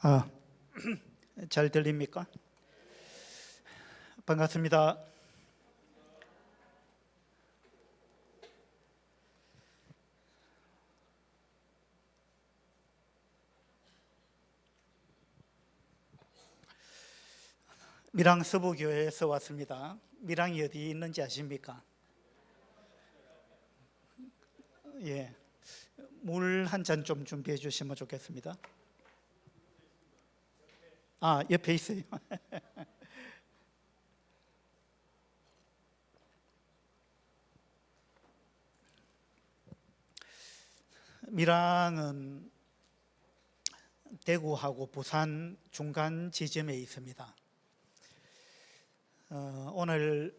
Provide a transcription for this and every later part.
아, 잘 들립니까? 반갑습니다. 밀양 서부교회에서 왔습니다. 밀양이 어디 있는지 아십니까? 예, 물 한 잔 좀 준비해 주시면 좋겠습니다. 아, 옆에 있어요. 밀양은 대구하고 부산 중간 지점에 있습니다. 오늘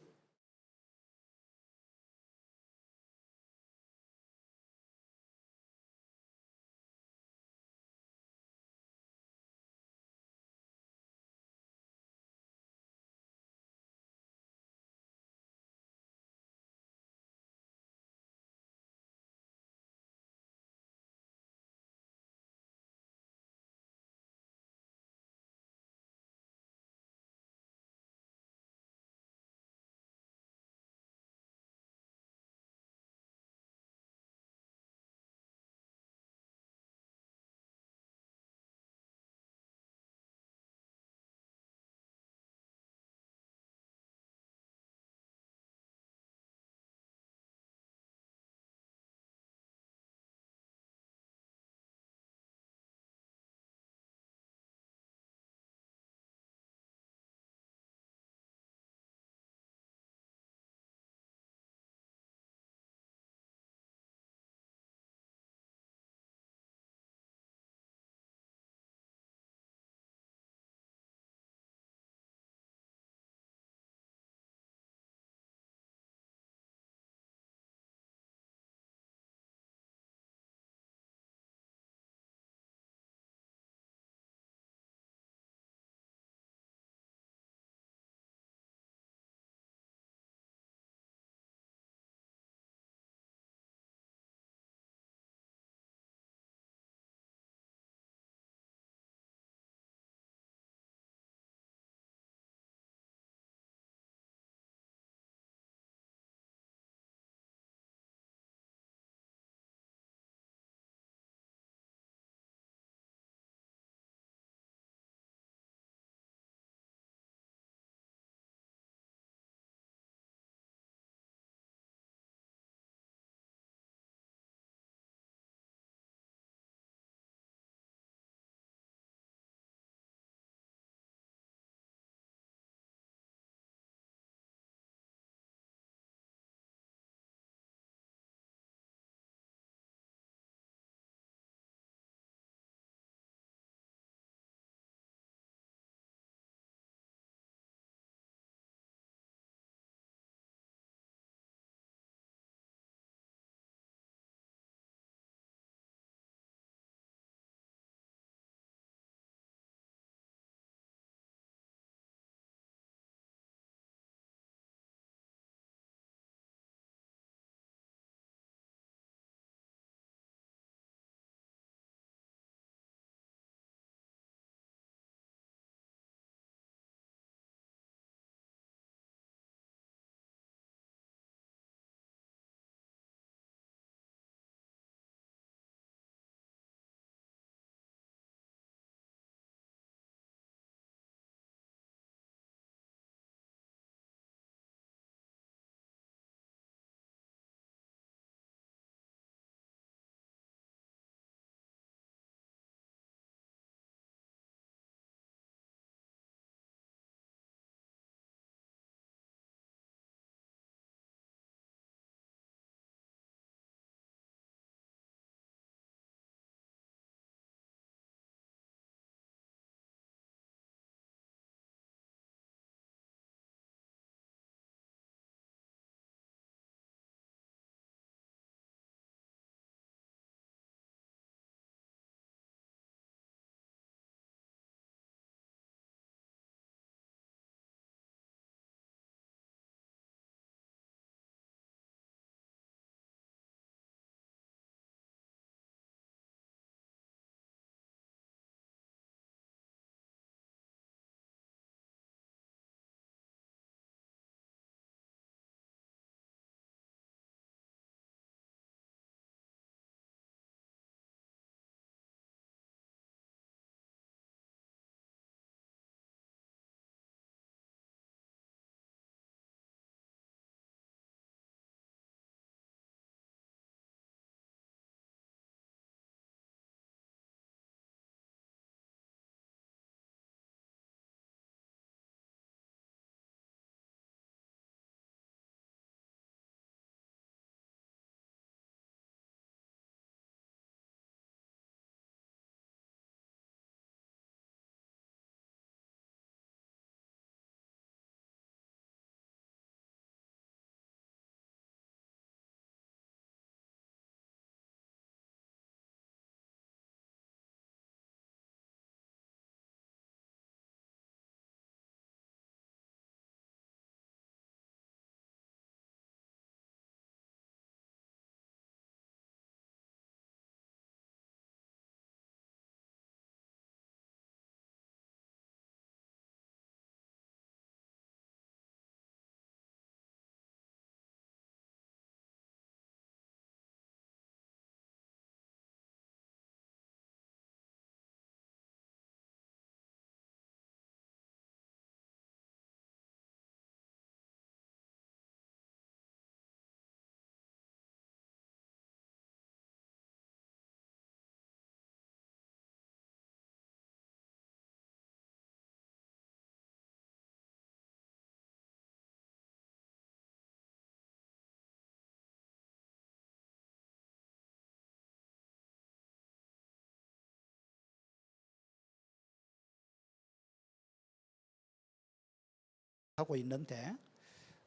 하고 있는데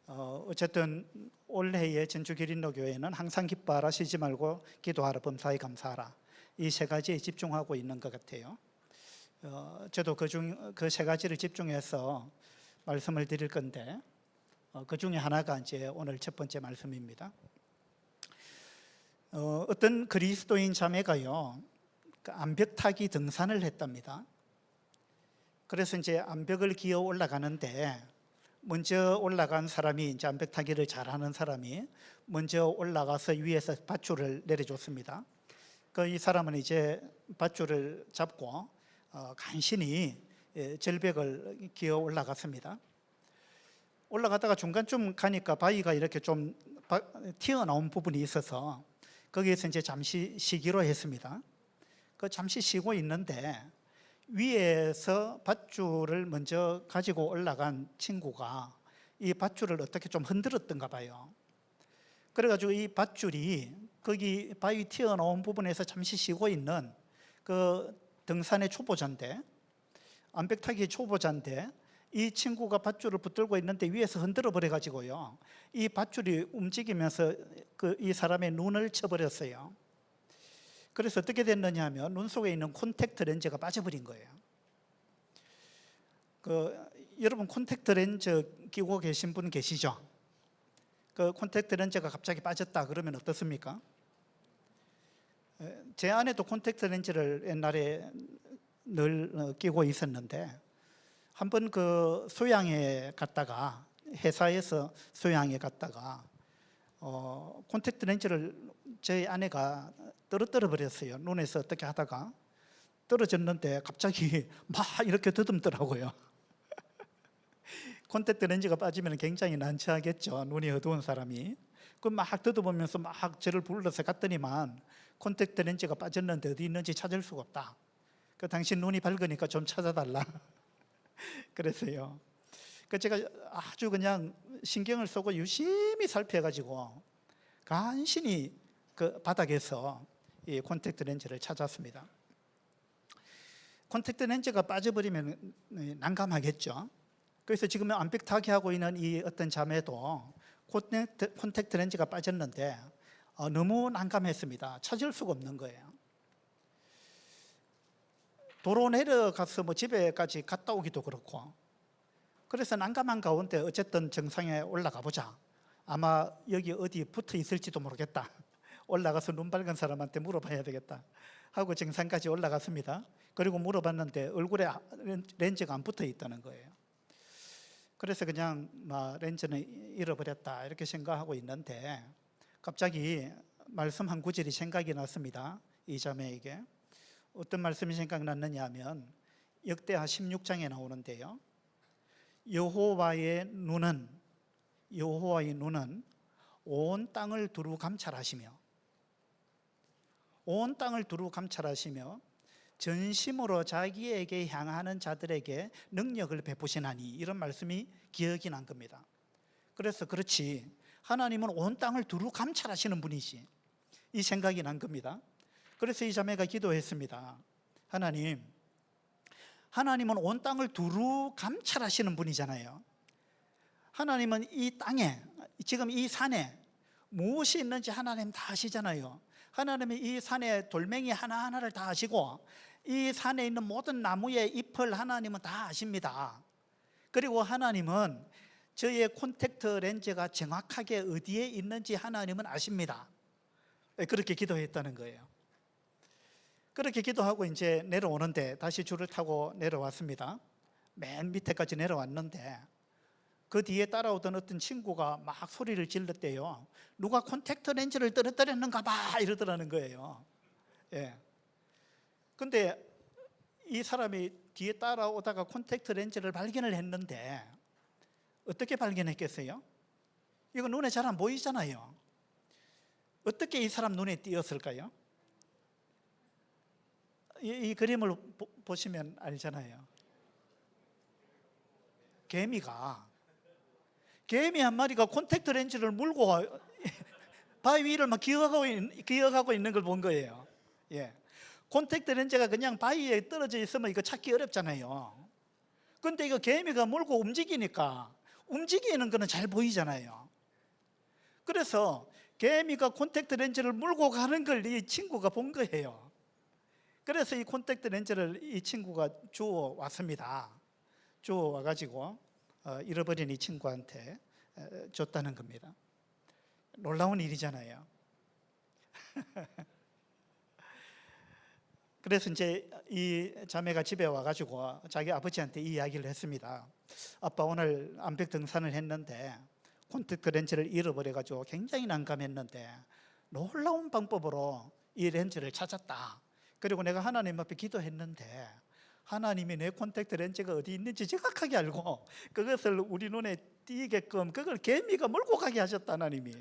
어쨌든 올해의 전주기린로교회는 항상 기뻐하라, 쉬지 말고 기도하라, 범사에 감사하라, 이 세 가지에 집중하고 있는 것 같아요. 저도 그 세 가지를 집중해서 말씀을 드릴 건데 그 중에 하나가 이제 오늘 첫 번째 말씀입니다. 어떤 그리스도인 자매가요, 그 암벽타기 등산을 했답니다. 그래서 이제 암벽을 기어 올라가는데 먼저 올라간 사람이, 이제 암벽타기를 잘하는 사람이 먼저 올라가서 위에서 밧줄을 내려줬습니다. 이 사람은 이제 밧줄을 잡고 간신히 절벽을 기어 올라갔습니다. 올라가다가 중간쯤 가니까 바위가 이렇게 좀 튀어나온 부분이 있어서 거기에서 이제 잠시 쉬기로 했습니다. 잠시 쉬고 있는데 위에서 밧줄을 먼저 가지고 올라간 친구가 이 밧줄을 어떻게 좀 흔들었던가 봐요. 그래가지고 이 밧줄이 거기 바위 튀어나온 부분에서 잠시 쉬고 있는 그 등산의 초보자인데, 암벽타기의 초보자인데, 이 친구가 밧줄을 붙들고 있는데 위에서 흔들어 버려가지고요, 이 밧줄이 움직이면서 이 사람의 눈을 쳐버렸어요. 그래서 어떻게 됐느냐 하면 눈 속에 있는 콘택트 렌즈가 빠져버린 거예요. 여러분 콘택트 렌즈 끼고 계신 분 계시죠? 콘택트 렌즈가 갑자기 빠졌다 그러면 어떻습니까? 제 아내도 콘택트 렌즈를 옛날에 늘 끼고 있었는데, 한번 소양에 갔다가, 회사에서 소양에 갔다가 콘택트 렌즈를 저희 아내가 떨어뜨려 버렸어요. 눈에서 어떻게 하다가 떨어졌는데 갑자기 막 이렇게 더듬더라고요. 콘택트 렌즈가 빠지면 굉장히 난처하겠죠, 눈이 어두운 사람이. 막 더듬으면서 막 저를 불러서 갔더니만 콘택트 렌즈가 빠졌는데 어디 있는지 찾을 수가 없다. 당신 눈이 밝으니까 좀 찾아달라 그랬어요. 제가 아주 그냥 신경을 쓰고 유심히 살펴가지고 간신히 바닥에서 이 콘택트 렌즈를 찾았습니다. 콘택트 렌즈가 빠져버리면 난감하겠죠. 그래서 지금 암벽타기 하고 있는 이 어떤 자매도 콘택트 렌즈가 빠졌는데 너무 난감했습니다. 찾을 수가 없는 거예요. 도로 내려가서 집에까지 갔다 오기도 그렇고, 그래서 난감한 가운데 어쨌든 정상에 올라가 보자, 아마 여기 어디 붙어 있을지도 모르겠다, 올라가서 눈 밝은 사람한테 물어봐야 되겠다 하고 정상까지 올라갔습니다. 그리고 물어봤는데 얼굴에 렌즈가 안 붙어 있다는 거예요. 그래서 그냥 렌즈는 잃어버렸다 이렇게 생각하고 있는데, 갑자기 말씀 한 구절이 생각이 났습니다. 이 자매에게 어떤 말씀이 생각났느냐 하면 역대하 16장에 나오는데요, 여호와의 눈은 온 땅을 두루 감찰하시며 전심으로 자기에게 향하는 자들에게 능력을 베푸시나니, 이런 말씀이 기억이 난 겁니다. 그래서 그렇지, 하나님은 온 땅을 두루 감찰하시는 분이지, 이 생각이 난 겁니다. 그래서 이 자매가 기도했습니다. 하나님은 온 땅을 두루 감찰하시는 분이잖아요. 하나님은 이 땅에, 지금 이 산에 무엇이 있는지 하나님 다 아시잖아요. 하나님이 이 산에 돌멩이 하나하나를 다 아시고, 이 산에 있는 모든 나무의 잎을 하나님은 다 아십니다. 그리고 하나님은 저의 콘택트 렌즈가 정확하게 어디에 있는지 하나님은 아십니다. 그렇게 기도했다는 거예요. 그렇게 기도하고 이제 내려오는데, 다시 줄을 타고 내려왔습니다. 맨 밑에까지 내려왔는데 그 뒤에 따라오던 어떤 친구가 막 소리를 질렀대요. 누가 콘택트 렌즈를 떨어뜨렸는가 봐 이러더라는 거예요. 예. 근데 이 사람이 뒤에 따라오다가 콘택트 렌즈를 발견을 했는데 어떻게 발견했겠어요? 이거 눈에 잘 안 보이잖아요. 어떻게 이 사람 눈에 띄었을까요? 이 그림을 보시면 알잖아요. 개미 한 마리가 콘택트 렌즈를 물고 바위 위를 막 기어가고 있는 걸 본 거예요. 예. 콘택트 렌즈가 그냥 바위에 떨어져 있으면 이거 찾기 어렵잖아요. 근데 이거 개미가 물고 움직이니까 움직이는 거는 잘 보이잖아요. 그래서 개미가 콘택트 렌즈를 물고 가는 걸 이 친구가 본 거예요. 그래서 이 콘택트 렌즈를 이 친구가 주워 왔습니다. 주워 와가지고 잃어버린 이 친구한테 줬다는 겁니다. 놀라운 일이잖아요. 그래서 이제 이 자매가 집에 와가지고 자기 아버지한테 이 이야기를 했습니다. 아빠 오늘 암벽 등산을 했는데 콘택트 렌즈를 잃어버려가지고 굉장히 난감했는데 놀라운 방법으로 이 렌즈를 찾았다. 그리고 내가 하나님 앞에 기도했는데 하나님이 내 콘택트 렌즈가 어디 있는지 정확하게 알고 그것을 우리 눈에 띄게끔 그걸 개미가 몰고 가게 하셨다. 하나님이.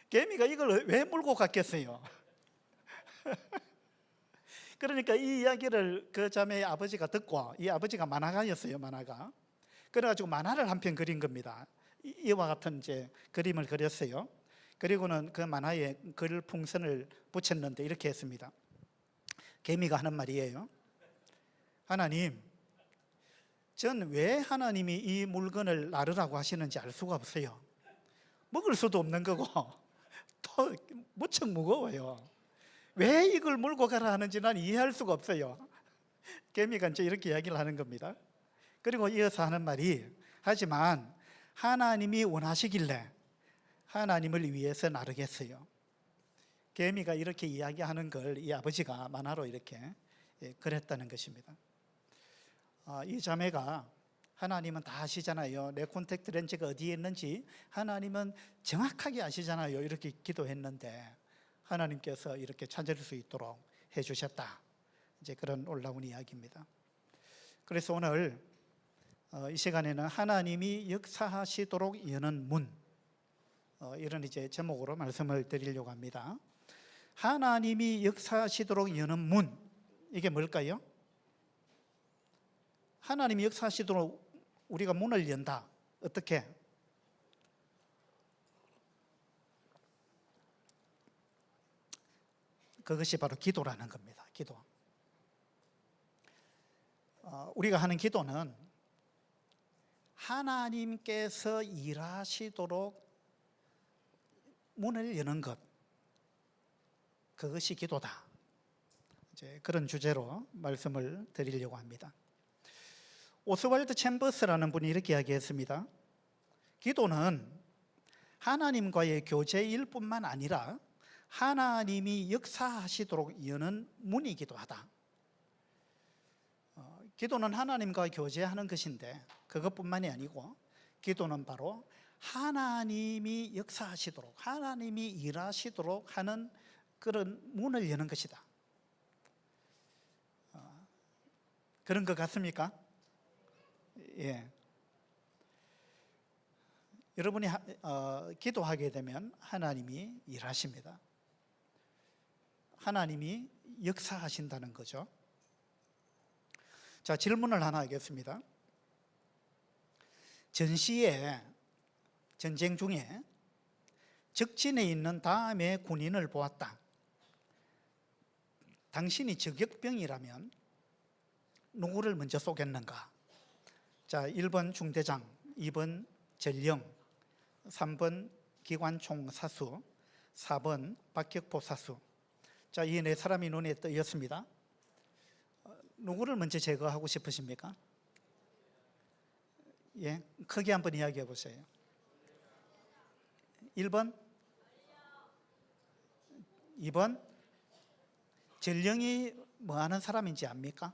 개미가 이걸 왜 몰고 갔겠어요? 그러니까 이 이야기를 그 자매의 아버지가 듣고, 이 아버지가 만화가였어요. 만화가. 그래가지고 만화를 한 편 그린 겁니다. 이와 같은 이제 그림을 그렸어요. 그리고는 그 만화에 글 풍선을 붙였는데 이렇게 했습니다. 개미가 하는 말이에요. 하나님, 전 왜 하나님이 이 물건을 나르라고 하시는지 알 수가 없어요. 먹을 수도 없는 거고 또 무척 무거워요. 왜 이걸 몰고 가라 하는지 난 이해할 수가 없어요. 개미가 이제 이렇게 이야기를 하는 겁니다. 그리고 이어서 하는 말이, 하지만 하나님이 원하시길래 하나님을 위해서 나르겠어요. 개미가 이렇게 이야기하는 걸 이 아버지가 만화로 이렇게 그렸다는 것입니다. 이 자매가 하나님은 다 아시잖아요. 내 콘택트 렌즈가 어디에 있는지 하나님은 정확하게 아시잖아요. 이렇게 기도했는데 하나님께서 이렇게 찾을 수 있도록 해주셨다. 이제 그런 놀라운 이야기입니다. 그래서 오늘 이 시간에는 하나님이 역사하시도록 여는 문, 이런 이제 제목으로 말씀을 드리려고 합니다. 하나님이 역사하시도록 여는 문, 이게 뭘까요? 하나님이 역사하시도록 우리가 문을 연다. 어떻게? 그것이 바로 기도라는 겁니다. 기도. 우리가 하는 기도는 하나님께서 일하시도록 문을 여는 것, 그것이 기도다. 이제 그런 주제로 말씀을 드리려고 합니다. 오스왈드 챔버스라는 분이 이렇게 이야기했습니다. 기도는 하나님과의 교제일 뿐만 아니라 하나님이 역사하시도록 여는 문이기도 하다. 기도는 하나님과 교제하는 것인데 그것뿐만이 아니고 기도는 바로 하나님이 역사하시도록, 하나님이 일하시도록 하는 그런 문을 여는 것이다. 그런 것 같습니까? 예. 여러분이 기도하게 되면 하나님이 일하십니다. 하나님이 역사하신다는 거죠. 자, 질문을 하나 하겠습니다. 전시에, 전쟁 중에 적진에 있는 다음의 군인을 보았다. 당신이 저격병이라면 누구를 먼저 쏘겠는가? 자, 1번 중대장, 2번 전령, 3번 기관총 사수, 4번 박격포 사수. 자, 이 네 사람이 눈에 뜨였습니다. 누구를 먼저 제거하고 싶으십니까? 예, 크게 한번 이야기해 보세요. 1번? 2번? 전령이 뭐 하는 사람인지 압니까?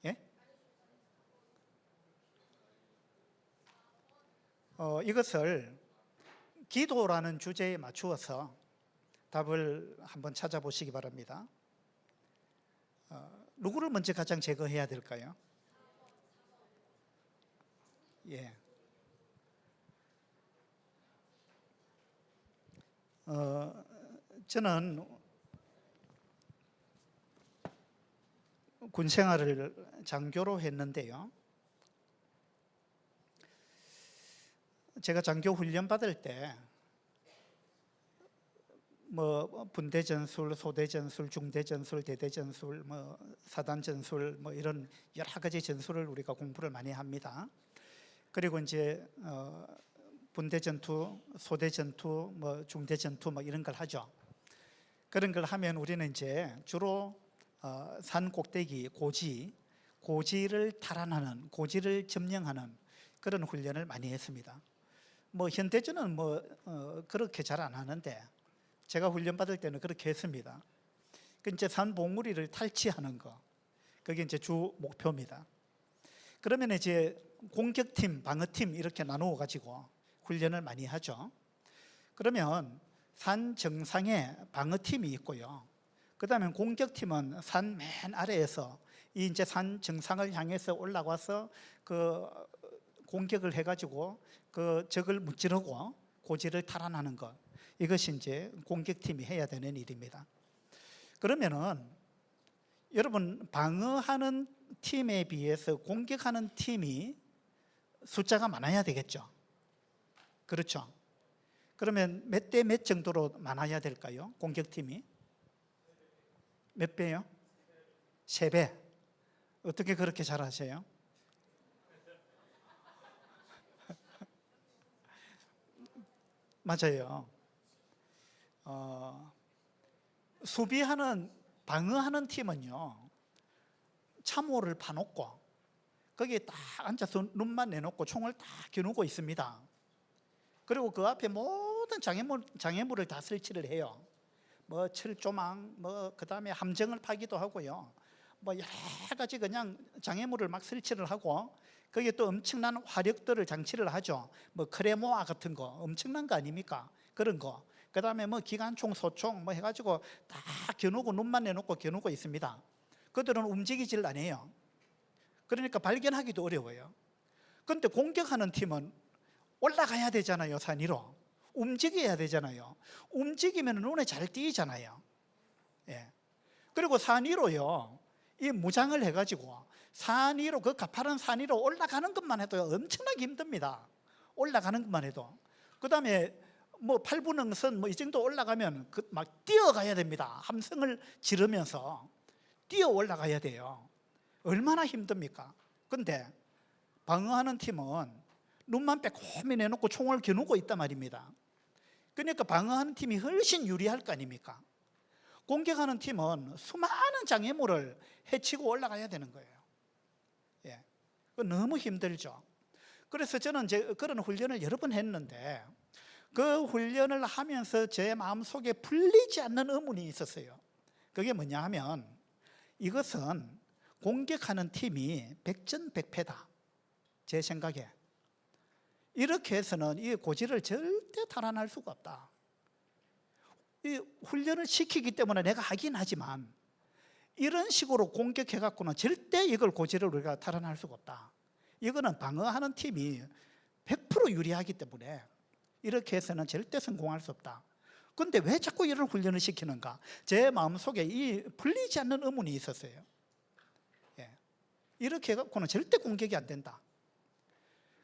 예? 이것을 기도라는 주제에 맞추어서 답을 한번 찾아보시기 바랍니다. 누구를 먼저 가장 제거해야 될까요? 예. 저는 군 생활을 장교로 했는데요. 제가 장교 훈련 받을 때 뭐 분대 전술, 소대 전술, 중대 전술, 대대 전술, 뭐 사단 전술, 뭐 이런 여러 가지 전술을 우리가 공부를 많이 합니다. 그리고 이제 분대 전투, 소대 전투, 뭐 중대 전투 뭐 이런 걸 하죠. 그런 걸 하면 우리는 이제 주로 산 꼭대기, 고지를 탈환하는, 고지를 점령하는 그런 훈련을 많이 했습니다. 뭐 현대전은 뭐 그렇게 잘 안 하는데 제가 훈련 받을 때는 그렇게 했습니다. 그 이제 산 봉우리를 탈취하는 거, 그게 이제 주 목표입니다. 그러면 이제 공격팀, 방어팀 이렇게 나누어 가지고 훈련을 많이 하죠. 그러면 산 정상에 방어팀이 있고요. 그다음에 공격팀은 산 맨 아래에서 이 이제 산 정상을 향해서 올라가서 그 공격을 해가지고 그 적을 무찌르고 고지를 탈환하는 것, 이것이 이제 공격팀이 해야 되는 일입니다. 그러면은 여러분, 방어하는 팀에 비해서 공격하는 팀이 숫자가 많아야 되겠죠. 그렇죠. 그러면 몇 대 몇 정도로 많아야 될까요? 공격팀이 몇 배요? 3배. 어떻게 그렇게 잘하세요? 맞아요. 수비하는, 방어하는 팀은요, 참호를 파놓고 거기에 딱 앉아서 눈만 내놓고 총을 딱 겨누고 있습니다. 그리고 그 앞에 모든 장애물을 다 설치를 해요. 뭐 철조망, 뭐 그다음에 함정을 파기도 하고요. 뭐 여러 가지 그냥 장애물을 막 설치를 하고 거기에 또 엄청난 화력들을 장치를 하죠. 뭐 크레모아 같은 거 엄청난 거 아닙니까? 그런 거. 그다음에 뭐 기관총, 소총 뭐 해가지고 다 겨누고 눈만 내놓고 겨누고 있습니다. 그들은 움직이질 않아요. 그러니까 발견하기도 어려워요. 그런데 공격하는 팀은 올라가야 되잖아요. 산 위로 움직여야 되잖아요. 움직이면 눈에 잘 띄잖아요. 예. 그리고 산 위로요, 이 무장을 해가지고 산 위로, 그 가파른 산 위로 올라가는 것만 해도 엄청나게 힘듭니다. 올라가는 것만 해도. 그 다음에 뭐 팔분응선 뭐 이 정도 올라가면 막 뛰어가야 됩니다. 함성을 지르면서 뛰어 올라가야 돼요. 얼마나 힘듭니까? 근데 방어하는 팀은 눈만 빼꼼히 내놓고 총을 겨누고 있단 말입니다. 그러니까 방어하는 팀이 훨씬 유리할 거 아닙니까? 공격하는 팀은 수많은 장애물을 해치고 올라가야 되는 거예요. 예. 너무 힘들죠. 그래서 저는 이제 그런 훈련을 여러 번 했는데 그 훈련을 하면서 제 마음속에 풀리지 않는 의문이 있었어요. 그게 뭐냐 하면, 이것은 공격하는 팀이 백전백패다. 제 생각에. 이렇게 해서는 이 고지를 절대 탈환할 수가 없다. 이 훈련을 시키기 때문에 내가 하긴 하지만 이런 식으로 공격해 갖고는 절대 이걸 고지를 우리가 탈환할 수가 없다. 이거는 방어하는 팀이 100% 유리하기 때문에 이렇게 해서는 절대 성공할 수 없다. 그런데 왜 자꾸 이런 훈련을 시키는가? 제 마음속에 이 풀리지 않는 의문이 있었어요. 예. 이렇게 해갖고는 절대 공격이 안 된다.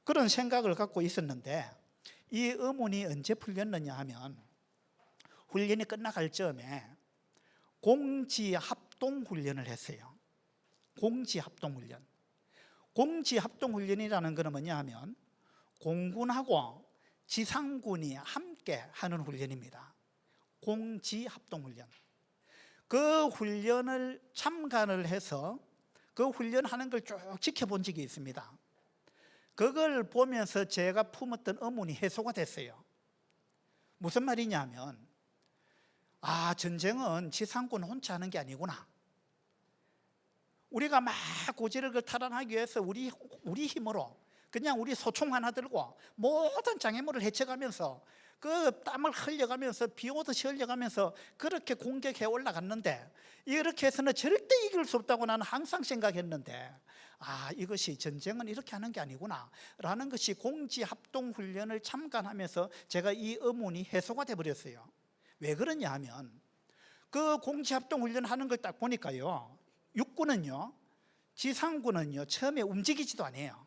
그런 생각을 갖고 있었는데 이 의문이 언제 풀렸느냐 하면, 훈련이 끝나갈 즈음에 공지합동훈련을 했어요. 공지합동훈련. 공지합동훈련이라는 것은 뭐냐 하면 공군하고 지상군이 함께 하는 훈련입니다. 공지합동훈련. 그 훈련을 참관을 해서 그 훈련하는 걸 쭉 지켜본 적이 있습니다. 그걸 보면서 제가 품었던 의문이 해소가 됐어요. 무슨 말이냐 하면, 전쟁은 지상군 혼자 하는 게 아니구나. 우리가 막 고지를 탈환하기 위해서 우리 힘으로 그냥 우리 소총 하나 들고 모든 장애물을 헤쳐가면서 그 땀을 흘려가면서 비 오듯이 흘려가면서 그렇게 공격해 올라갔는데, 이렇게 해서는 절대 이길 수 없다고 나는 항상 생각했는데, 이것이 전쟁은 이렇게 하는 게 아니구나 라는 것이 공지합동훈련을 참관하면서 제가 이 의문이 해소가 돼버렸어요. 왜 그러냐 하면, 그 공지합동훈련 하는 걸 딱 보니까요, 육군은요, 지상군은요 처음에 움직이지도 않아요.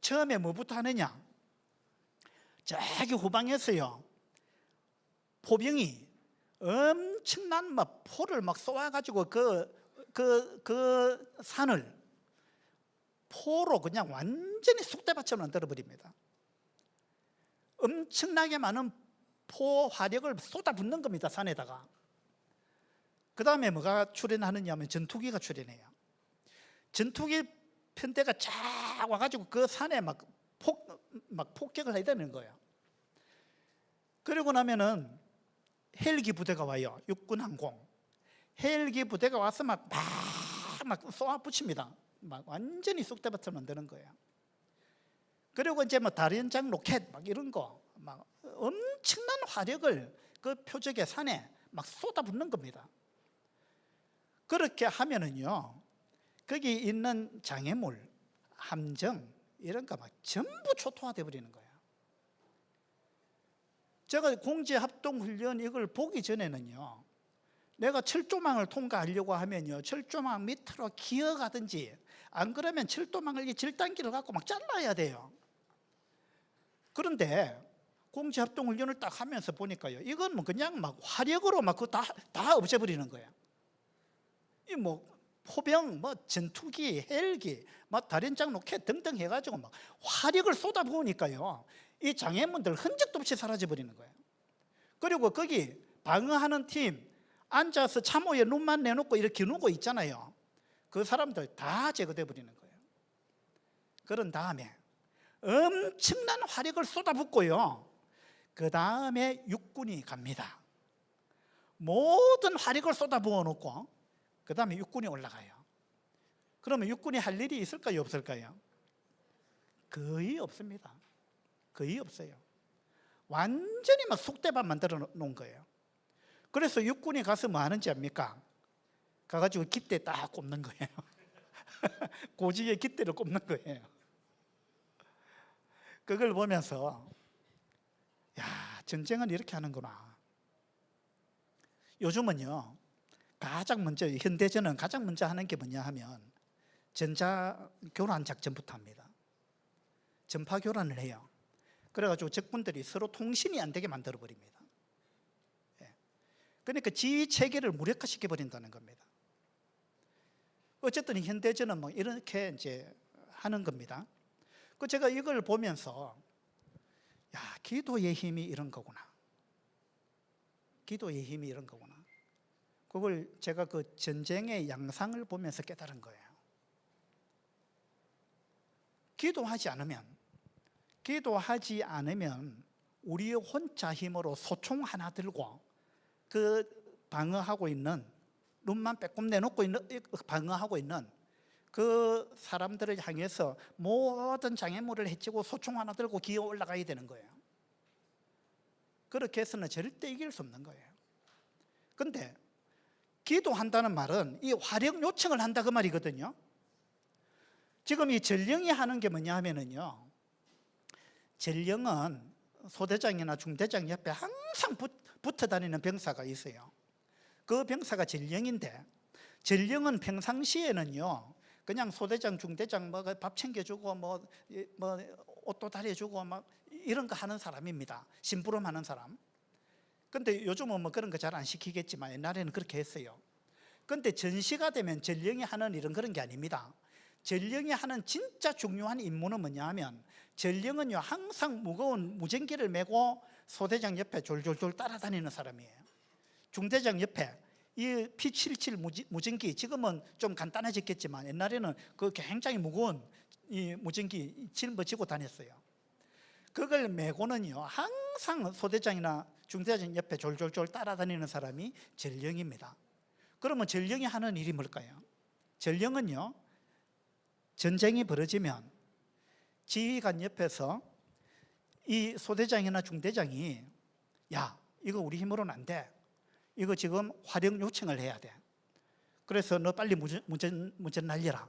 처음에 뭐부터 하느냐, 저기 후방에서요 포병이 엄청난 막 포를 막 쏘아가지고 그 산을 포로 그냥 완전히 쑥대밭처럼 만들어버립니다. 엄청나게 많은 포 화력을 쏟아붓는 겁니다, 산에다가. 그 다음에 뭐가 출현하느냐 하면 전투기가 출현해요. 전투기 편대가 쫙 와가지고 그 산에 막 폭격을 해야 되는 거예요. 그러고 나면은 헬기 부대가 와요. 육군 항공 헬기 부대가 와서 막 쏘아붙입니다. 막 완전히 쑥대밭을 만드는 거예요. 그리고 이제 뭐 다연장 로켓 막 이런 거 막 엄청난 화력을 그 표적의 산에 막 쏟아붓는 겁니다. 그렇게 하면은요, 거기 있는 장애물, 함정 이런 거 막 전부 초토화돼 버리는 거예요. 제가 공제합동훈련 이걸 보기 전에는요, 내가 철조망을 통과하려고 하면요, 철조망 밑으로 기어가든지 안 그러면 철조망을 절단기를 갖고 막 잘라야 돼요. 그런데 공제합동훈련을 딱 하면서 보니까요, 이건 뭐 그냥 막 화력으로 막 그거 다 없애버리는 거예요. 이 뭐 포병, 뭐 전투기, 헬기, 막 다연장 로켓 등등 해가지고 막 화력을 쏟아부으니까요, 이 장애물들 흔적도 없이 사라져 버리는 거예요. 그리고 거기 방어하는 팀 앉아서 참호에 눈만 내놓고 이렇게 누고 있잖아요. 그 사람들 다 제거돼 버리는 거예요. 그런 다음에 엄청난 화력을 쏟아붓고요, 그 다음에 육군이 갑니다. 모든 화력을 쏟아부어 놓고 그 다음에 육군이 올라가요. 그러면 육군이 할 일이 있을까요, 없을까요? 거의 없습니다. 거의 없어요. 완전히 막 쑥대밭 만들어 놓은 거예요. 그래서 육군이 가서 뭐 하는지 압니까? 가가지고 깃대 딱 꼽는 거예요. 고지에 깃대를 꼽는 거예요. 그걸 보면서 야, 전쟁은 이렇게 하는구나. 요즘은요, 가장 먼저 현대전은 가장 먼저 하는 게 뭐냐 하면 전자교란 작전부터 합니다. 전파교란을 해요. 그래가지고 적군들이 서로 통신이 안 되게 만들어 버립니다. 그러니까 지휘 체계를 무력화시켜 버린다는 겁니다. 어쨌든 현대전은 뭐 이렇게 이제 하는 겁니다. 그 제가 이걸 보면서 야, 기도의 힘이 이런 거구나. 기도의 힘이 이런 거구나. 그걸 제가 그 전쟁의 양상을 보면서 깨달은 거예요. 기도하지 않으면 우리 혼자 힘으로 소총 하나 들고 그 방어하고 있는, 눈만 빼꼼 내놓고 있는, 방어하고 있는 그 사람들을 향해서 모든 장애물을 해치고 소총 하나 들고 기어 올라가야 되는 거예요. 그렇게 해서는 절대 이길 수 없는 거예요. 근데 기도한다는 말은 이 화력 요청을 한다 그 말이거든요. 지금 이 전령이 하는 게 뭐냐 하면은요, 전령은 소대장이나 중대장 옆에 항상 붙어 다니는 병사가 있어요. 그 병사가 전령인데, 전령은 평상시에는요 그냥 소대장, 중대장 뭐 밥 챙겨주고 뭐 옷도 달래주고 막 이런 거 하는 사람입니다. 심부름하는 사람. 근데 요즘은 뭐 그런 거 잘 안 시키겠지만 옛날에는 그렇게 했어요. 근데 전시가 되면 전령이 하는 일은 그런 게 아닙니다. 전령이 하는 진짜 중요한 임무는 뭐냐 하면, 전령은요 항상 무거운 무전기를 메고 소대장 옆에 졸졸졸 따라다니는 사람이에요. 중대장 옆에 이 P77 무전기, 지금은 좀 간단해졌겠지만 옛날에는 그 굉장히 무거운 이 무전기 짊어지고 다녔어요. 그걸 메고는요 항상 소대장이나 중대장 옆에 졸졸졸 따라다니는 사람이 전령입니다. 그러면 전령이 하는 일이 뭘까요? 전령은요, 전쟁이 벌어지면 지휘관 옆에서 이 소대장이나 중대장이 야, 이거 우리 힘으로는 안 돼. 이거 지금 화력 요청을 해야 돼. 그래서 너 빨리 무전 날려라.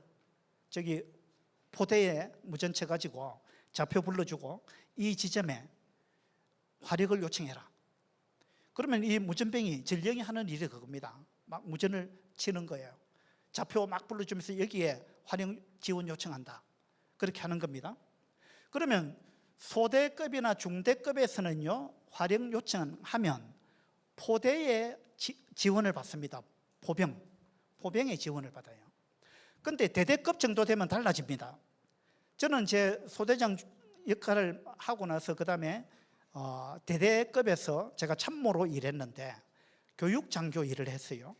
저기 포대에 무전 쳐가지고 좌표 불러주고 이 지점에 화력을 요청해라. 그러면 이 무전병이, 전령이 하는 일이 그겁니다. 막 무전을 치는 거예요. 좌표 막 불러주면서 여기에 화력 지원 요청한다. 그렇게 하는 겁니다. 그러면 소대급이나 중대급에서는요 화력 요청하면 포대의 지원을 받습니다. 포병의 지원을 받아요. 근데 대대급 정도 되면 달라집니다. 저는 제 소대장 역할을 하고 나서 그 다음에 대대급에서 제가 참모로 일했는데 교육장교 일을 했어요.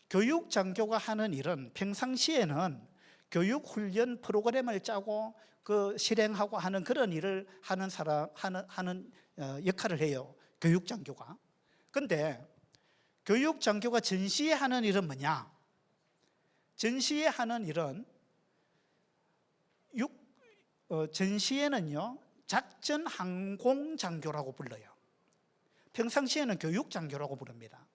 교육장교가 하는 일은 평상시에는 교육훈련 프로그램을 짜고 그 실행하고 하는 그런 일을 하는 역할을 해요. 교육장교가. 근데 교육장교가 전시에 하는 일은 뭐냐? 전시에 하는 일은 전시에는요 작전항공장교라고 불러요. 평상시에는 교육장교라고 부릅니다.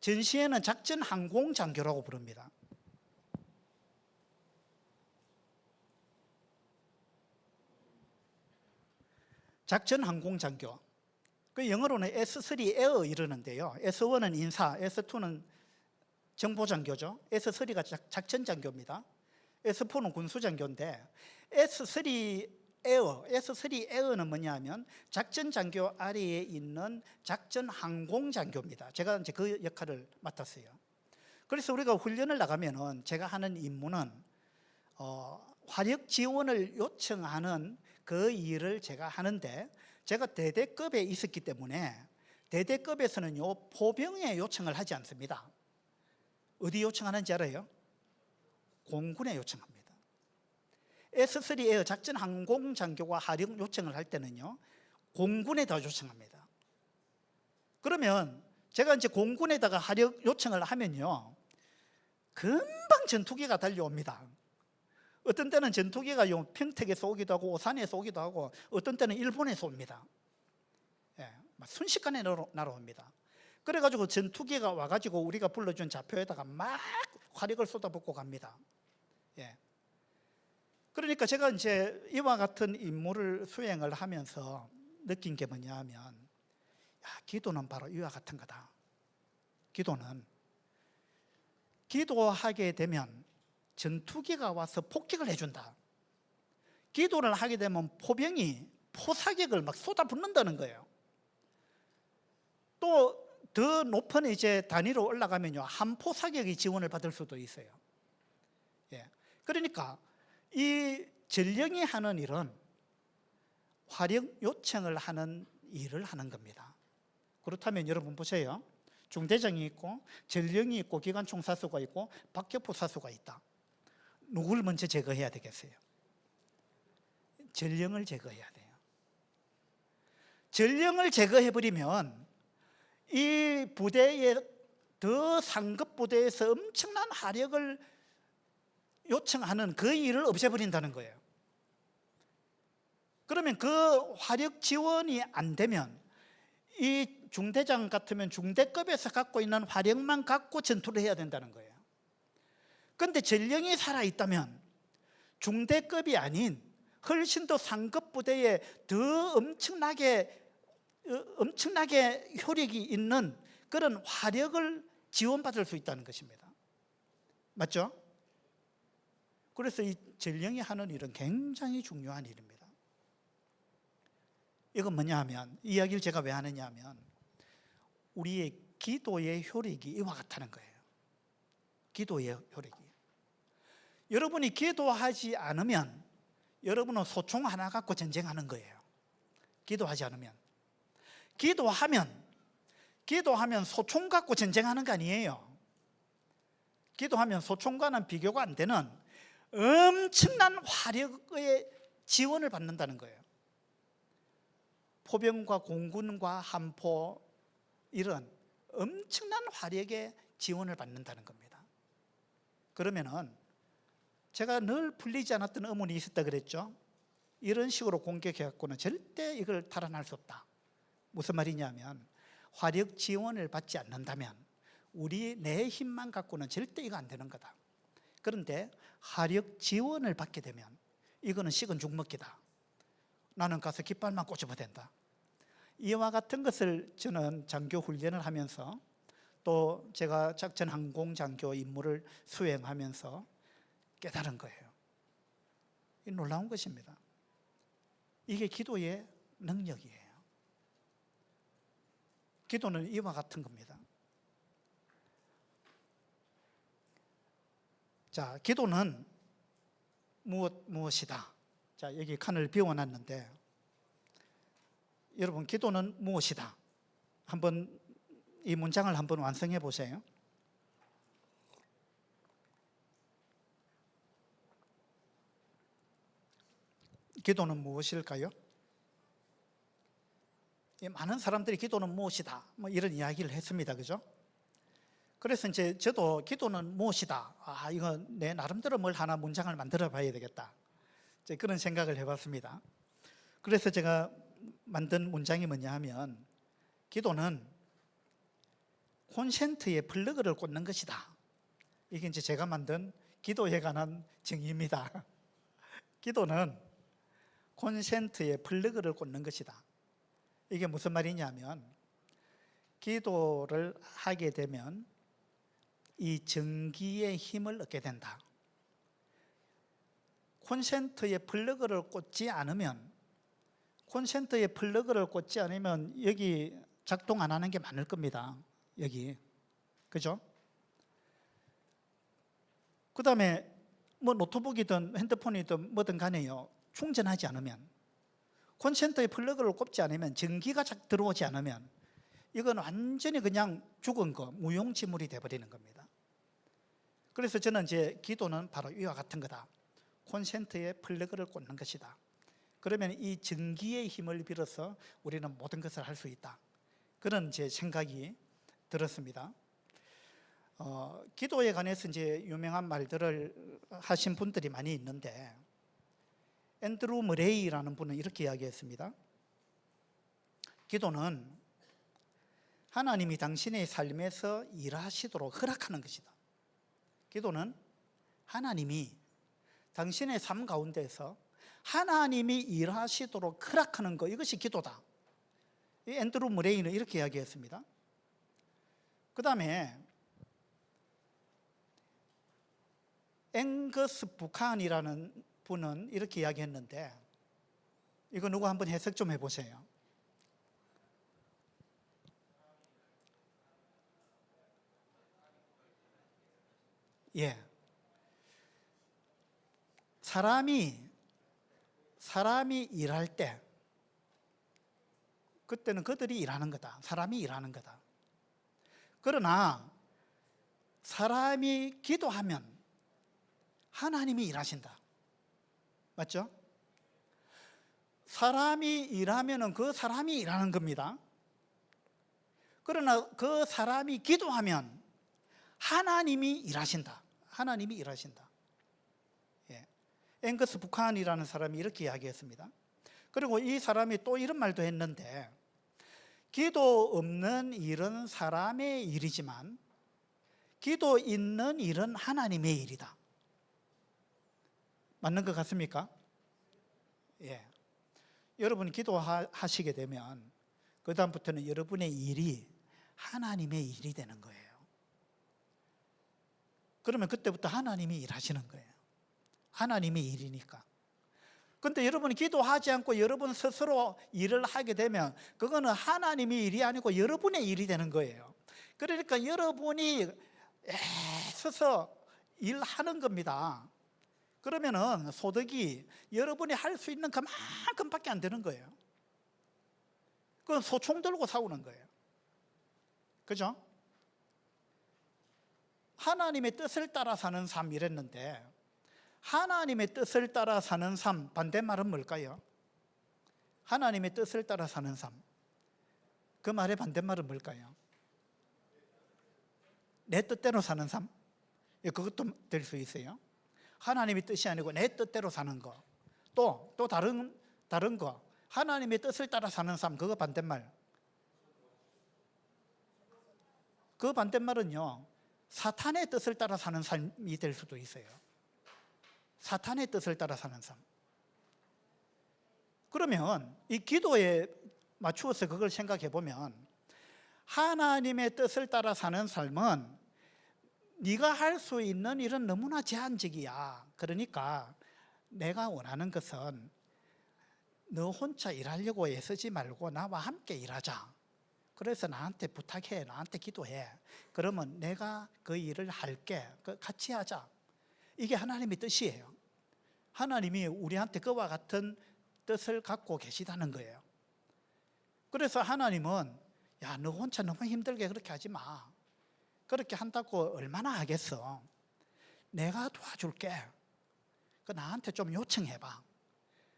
전시에는 작전항공장교라고 부릅니다. 작전항공장교, 그 영어로는 S3 에어 이러는데요. S1은 인사, S2는 정보장교죠. S3가 작전장교입니다. S4는 군수장교인데 S3 에어는 뭐냐면 작전장교 아래에 있는 작전항공장교입니다. 제가 이제 그 역할을 맡았어요. 그래서 우리가 훈련을 나가면은 제가 하는 임무는 화력 지원을 요청하는 그 일을 제가 하는데, 제가 대대급에 있었기 때문에 대대급에서는요 포병에 요청을 하지 않습니다. 어디 요청하는지 알아요? 공군에 요청합니다. S3 에어 작전항공장교가 하력 요청을 할 때는요 공군에다 요청합니다. 그러면 제가 이제 공군에다가 하력 요청을 하면요 금방 전투기가 달려옵니다. 어떤 때는 전투기가 평택에서 오기도 하고 오산에서 오기도 하고 어떤 때는 일본에서 옵니다. 순식간에 날아옵니다. 그래가지고 전투기가 와가지고 우리가 불러준 좌표에다가 막 화력을 쏟아붓고 갑니다. 그러니까 제가 이제 이와 같은 임무를 수행을 하면서 느낀 게 뭐냐 하면, 기도는 바로 이와 같은 거다. 기도하게 되면 전투기가 와서 폭격을 해준다. 기도를 하게 되면 포병이 포사격을 막 쏟아붓는다는 거예요. 또 더 높은 이제 단위로 올라가면요 함포 사격이 지원을 받을 수도 있어요. 그러니까 이 전령이 하는 일은 화력 요청을 하는 일을 하는 겁니다. 그렇다면 여러분 보세요. 중대장이 있고 전령이 있고 기관총 사수가 있고 박격포 사수가 있다. 누굴 먼저 제거해야 되겠어요? 전령을 제거해야 돼요. 전령을 제거해버리면 이 부대의 더 상급 부대에서 엄청난 화력을 요청하는 그 일을 없애버린다는 거예요. 그러면 그 화력 지원이 안 되면 이 중대장 같으면 중대급에서 갖고 있는 화력만 갖고 전투를 해야 된다는 거예요. 그런데 전령이 살아있다면 중대급이 아닌 훨씬 더 상급 부대에 더 엄청나게 효력이 있는 그런 화력을 지원받을 수 있다는 것입니다. 맞죠? 그래서 이 전령이 하는 일은 굉장히 중요한 일입니다. 이건 뭐냐 하면, 이 이야기를 제가 왜 하느냐 하면 우리의 기도의 효력이 이와 같다는 거예요. 기도의 효력이. 여러분이 기도하지 않으면 여러분은 소총 하나 갖고 전쟁하는 거예요. 기도하지 않으면. 기도하면 소총 갖고 전쟁하는 거 아니에요. 기도하면 소총과는 비교가 안 되는 엄청난 화력의 지원을 받는다는 거예요. 포병과 공군과 함포, 이런 엄청난 화력의 지원을 받는다는 겁니다. 그러면은 제가 늘 풀리지 않았던 의문이 있었다 그랬죠. 이런 식으로 공격해갖고는 절대 이걸 탈환할 수 없다. 무슨 말이냐면 화력 지원을 받지 않는다면 우리 내 힘만 갖고는 절대 이거 안 되는 거다. 그런데 화력 지원을 받게 되면 이거는 식은 죽 먹기다. 나는 가서 깃발만 꽂으면 된다. 이와 같은 것을 저는 장교 훈련을 하면서 또 제가 작전 항공 장교 임무를 수행하면서 깨달은 거예요. 이 놀라운 것입니다. 이게 기도의 능력이에요. 기도는 이와 같은 겁니다. 자, 기도는 무엇이다. 자, 여기 칸을 비워놨는데, 여러분, 기도는 무엇이다. 한번 이 문장을 한번 완성해 보세요. 기도는 무엇일까요? 많은 사람들이 기도는 무엇이다, 뭐 이런 이야기를 했습니다. 그죠? 그래서 이제 저도 기도는 무엇이다. 이거 내 나름대로 뭘 하나 문장을 만들어 봐야 되겠다. 이제 그런 생각을 해봤습니다. 그래서 제가 만든 문장이 뭐냐 하면, 기도는 콘센트에 플러그를 꽂는 것이다. 이게 이제 제가 만든 기도에 관한 정의입니다. 기도는 콘센트에 플러그를 꽂는 것이다. 이게 무슨 말이냐면, 기도를 하게 되면 이 전기의 힘을 얻게 된다. 콘센트에 플러그를 꽂지 않으면, 여기 작동 안 하는 게 많을 겁니다. 여기. 그죠? 그 다음에 뭐 노트북이든 핸드폰이든 뭐든 간에요, 충전하지 않으면, 콘센트에 플러그를 꼽지 않으면, 전기가 들어오지 않으면 이건 완전히 그냥 죽은 거, 무용지물이 되어버리는 겁니다. 그래서 저는 이제 기도는 바로 이와 같은 거다. 콘센트에 플러그를 꽂는 것이다. 그러면 이 전기의 힘을 빌어서 우리는 모든 것을 할 수 있다. 그런 제 생각이 들었습니다. 기도에 관해서 이제 유명한 말들을 하신 분들이 많이 있는데, 앤드루 머레이라는 분은 이렇게 이야기했습니다. 기도는 하나님이 당신의 삶에서 일하시도록 허락하는 것이다. 기도는 하나님이 당신의 삶 가운데서 하나님이 일하시도록 허락하는 것, 이것이 기도다. 이 앤드루 머레이는 이렇게 이야기했습니다. 그 다음에 앵거스 부칸이라는 분은 이렇게 이야기했는데, 이거 누구 한번 해석 좀 해보세요. 예. 사람이 일할 때, 그때는 그들이 일하는 거다. 사람이 일하는 거다. 그러나 사람이 기도하면 하나님이 일하신다. 맞죠? 사람이 일하면 그 사람이 일하는 겁니다. 그러나 그 사람이 기도하면 하나님이 일하신다. 하나님이 일하신다. 예. 앵거스 부칸이라는 사람이 이렇게 이야기했습니다. 그리고 이 사람이 또 이런 말도 했는데, 기도 없는 일은 사람의 일이지만 기도 있는 일은 하나님의 일이다. 맞는 것 같습니까? 예. 여러분 기도하시게 되면 그 다음부터는 여러분의 일이 하나님의 일이 되는 거예요. 그러면 그때부터 하나님이 일하시는 거예요. 하나님의 일이니까. 그런데 여러분이 기도하지 않고 여러분 스스로 일을 하게 되면 그거는 하나님의 일이 아니고 여러분의 일이 되는 거예요. 그러니까 여러분이 애써서 일하는 겁니다. 그러면은 소득이 여러분이 할 수 있는 그만큼밖에 안 되는 거예요. 그건 소총 들고 싸우는 거예요. 그죠? 하나님의 뜻을 따라 사는 삶 이랬는데, 하나님의 뜻을 따라 사는 삶, 반대말은 뭘까요? 하나님의 뜻을 따라 사는 삶. 그 말의 반대말은 뭘까요? 내 뜻대로 사는 삶? 그것도 될 수 있어요. 하나님의 뜻이 아니고 내 뜻대로 사는 거. 또 다른 거. 하나님의 뜻을 따라 사는 삶, 그거 반대말. 그 반대말은요, 사탄의 뜻을 따라 사는 삶이 될 수도 있어요. 사탄의 뜻을 따라 사는 삶. 그러면 이 기도에 맞추어서 그걸 생각해 보면, 하나님의 뜻을 따라 사는 삶은 네가 할 수 있는 일은 너무나 제한적이야. 그러니까 내가 원하는 것은 너 혼자 일하려고 애쓰지 말고 나와 함께 일하자. 그래서 나한테 부탁해, 나한테 기도해. 그러면 내가 그 일을 할게. 같이 하자. 이게 하나님의 뜻이에요. 하나님이 우리한테 그와 같은 뜻을 갖고 계시다는 거예요. 그래서 하나님은 야, 너 혼자 너무 힘들게 그렇게 하지 마. 그렇게 한다고 얼마나 하겠어. 내가 도와줄게. 나한테 좀 요청해봐.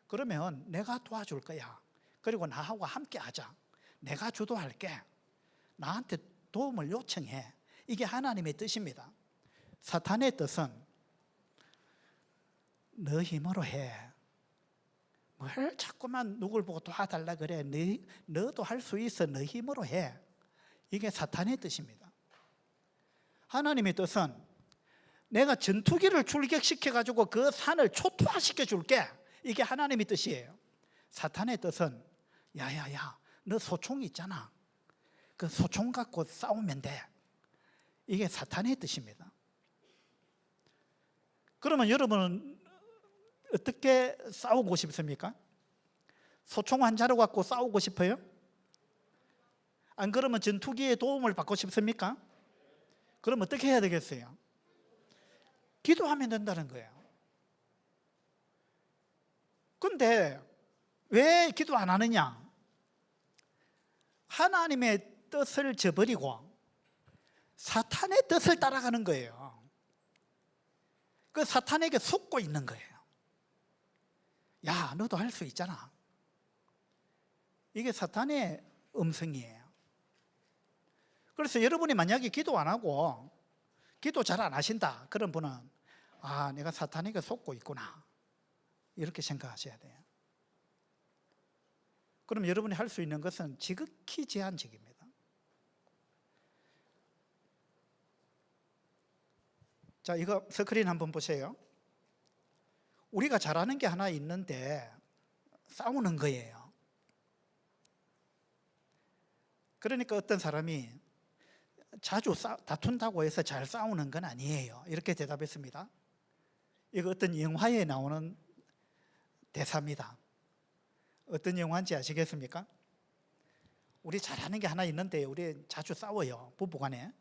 그러면 내가 도와줄 거야. 그리고 나하고 함께 하자. 내가 주도할게. 나한테 도움을 요청해. 이게 하나님의 뜻입니다. 사탄의 뜻은 너 힘으로 해. 뭘 자꾸만 누굴 보고 도와달라 그래. 너도 할 수 있어. 너 힘으로 해. 이게 사탄의 뜻입니다. 하나님의 뜻은 내가 전투기를 출격시켜가지고 그 산을 초토화시켜 줄게. 이게 하나님의 뜻이에요. 사탄의 뜻은 야야야, 너 소총 있잖아. 그 소총 갖고 싸우면 돼. 이게 사탄의 뜻입니다. 그러면 여러분은 어떻게 싸우고 싶습니까? 소총 한 자루 갖고 싸우고 싶어요? 안 그러면 전투기의 도움을 받고 싶습니까? 그럼 어떻게 해야 되겠어요? 기도하면 된다는 거예요. 근데 왜 기도 안 하느냐? 하나님의 뜻을 저버리고 사탄의 뜻을 따라가는 거예요. 그 사탄에게 속고 있는 거예요. 야, 너도 할 수 있잖아. 이게 사탄의 음성이에요. 그래서 여러분이 만약에 기도 안 하고 기도 잘 안 하신다, 그런 분은 아, 내가 사탄에게 속고 있구나, 이렇게 생각하셔야 돼요. 그럼 여러분이 할 수 있는 것은 지극히 제한적입니다. 자, 이거 스크린 한번 보세요. 우리가 잘하는 게 하나 있는데 싸우는 거예요. 그러니까 어떤 사람이 자주 다툰다고 해서 잘 싸우는 건 아니에요, 이렇게 대답했습니다. 이거 어떤 영화에 나오는 대사입니다. 어떤 영화인지 아시겠습니까? 우리 잘하는 게 하나 있는데 우리 자주 싸워요, 부부간에.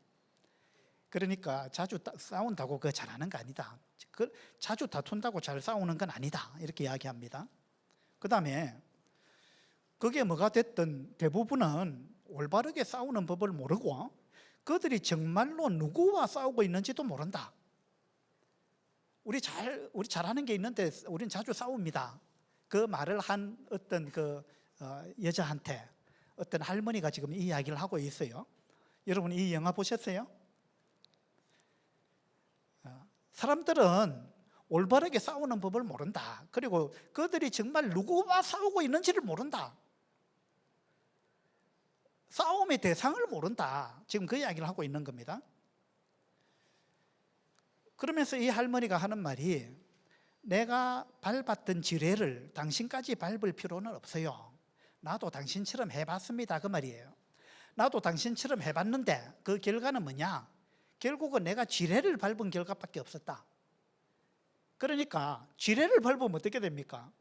그러니까 자주 싸운다고 그거 잘하는 거 아니다. 자주 다툰다고 잘 싸우는 건 아니다, 이렇게 이야기합니다. 그 다음에 그게 뭐가 됐든 대부분은 올바르게 싸우는 법을 모르고 그들이 정말로 누구와 싸우고 있는지도 모른다. 우리 잘하는 게 있는데 우리는 자주 싸웁니다. 그 말을 한 어떤 여자한테 어떤 할머니가 지금 이 이야기를 하고 있어요. 여러분 이 영화 보셨어요? 사람들은 올바르게 싸우는 법을 모른다. 그리고 그들이 정말 누구와 싸우고 있는지를 모른다. 싸움의 대상을 모른다. 지금 그 이야기를 하고 있는 겁니다. 그러면서 이 할머니가 하는 말이 내가 밟았던 지뢰를 당신까지 밟을 필요는 없어요. 나도 당신처럼 해봤습니다, 그 말이에요. 나도 당신처럼 해봤는데 그 결과는 뭐냐? 결국은 내가 지뢰를 밟은 결과밖에 없었다. 그러니까 지뢰를 밟으면 어떻게 됩니까?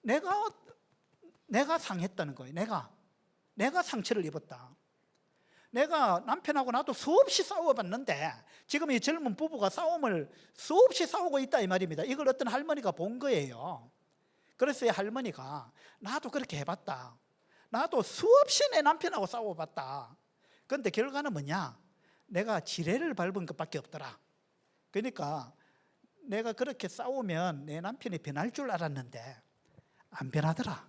내가 상했다는 거예요. 내가 상처를 입었다. 내가 남편하고 나도 수없이 싸워봤는데 지금 이 젊은 부부가 싸움을 수없이 싸우고 있다, 이 말입니다. 이걸 어떤 할머니가 본 거예요. 그래서 이 할머니가 나도 그렇게 해봤다. 나도 수없이 내 남편하고 싸워봤다. 그런데 결과는 뭐냐? 내가 지뢰를 밟은 것밖에 없더라. 그러니까 내가 그렇게 싸우면 내 남편이 변할 줄 알았는데 안 변하더라.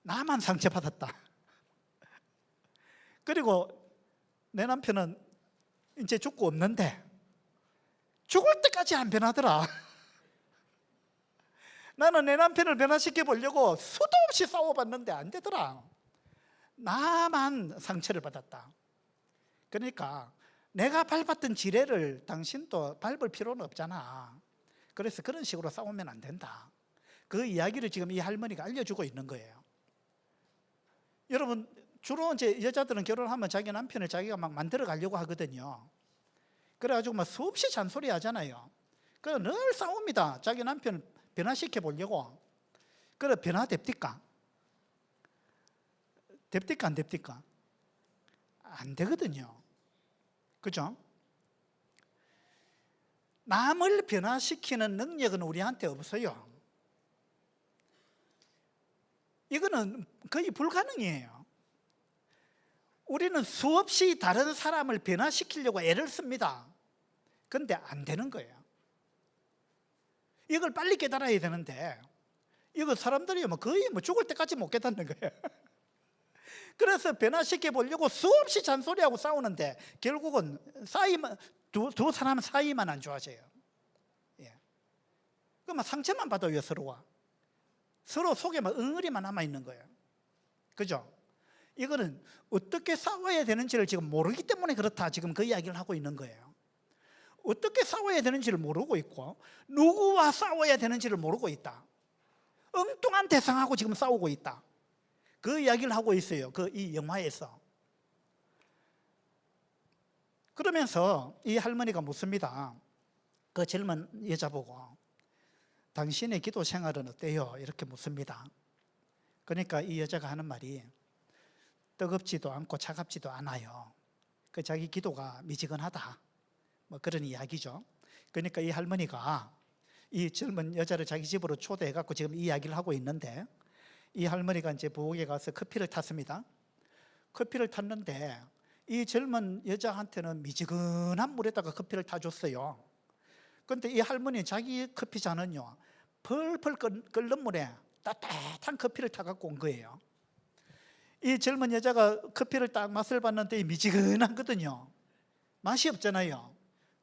나만 상처받았다. 그리고 내 남편은 이제 죽고 없는데 죽을 때까지 안 변하더라. 나는 내 남편을 변화시켜 보려고 수도 없이 싸워봤는데 안 되더라. 나만 상처를 받았다. 그러니까 내가 밟았던 지뢰를 당신도 밟을 필요는 없잖아. 그래서 그런 식으로 싸우면 안 된다. 그 이야기를 지금 이 할머니가 알려주고 있는 거예요. 여러분, 주로 이제 여자들은 결혼하면 자기 남편을 자기가 막 만들어 가려고 하거든요. 그래가지고 막 수없이 잔소리 하잖아요. 그래서 늘 싸웁니다. 자기 남편을 변화시켜 보려고. 그래, 변화됩니까? 됩니까? 안 됩니까? 안 되거든요. 그죠? 남을 변화시키는 능력은 우리한테 없어요. 이거는 거의 불가능이에요. 우리는 수없이 다른 사람을 변화시키려고 애를 씁니다. 그런데 안 되는 거예요. 이걸 빨리 깨달아야 되는데 이거 사람들이 거의 죽을 때까지 못 깨닫는 거예요. 그래서 변화시켜 보려고 수없이 잔소리하고 싸우는데 결국은 두 사람 사이만 안 좋아져요. 예. 그러면 상처만 받아요. 서로 속에 응어리만 남아 있는 거예요. 그죠? 이거는 어떻게 싸워야 되는지를 지금 모르기 때문에 그렇다, 지금 그 이야기를 하고 있는 거예요. 어떻게 싸워야 되는지를 모르고 있고 누구와 싸워야 되는지를 모르고 있다. 엉뚱한 대상하고 지금 싸우고 있다. 그 이야기를 하고 있어요. 이 영화에서. 그러면서 이 할머니가 묻습니다. 그 젊은 여자 보고 당신의 기도 생활은 어때요? 이렇게 묻습니다. 그러니까 이 여자가 하는 말이 뜨겁지도 않고 차갑지도 않아요. 자기 기도가 미지근하다, 그런 이야기죠. 그러니까 이 할머니가 이 젊은 여자를 자기 집으로 초대해 갖고 지금 이 이야기를 하고 있는데, 이 할머니가 이제 부엌에 가서 커피를 탔습니다. 커피를 탔는데 이 젊은 여자한테는 미지근한 물에다가 커피를 타줬어요. 그런데 이 할머니 자기 커피잔은요 펄펄 끓는 물에 따뜻한 커피를 타갖고 온 거예요. 이 젊은 여자가 커피를 딱 맛을 봤는데 미지근하거든요. 맛이 없잖아요.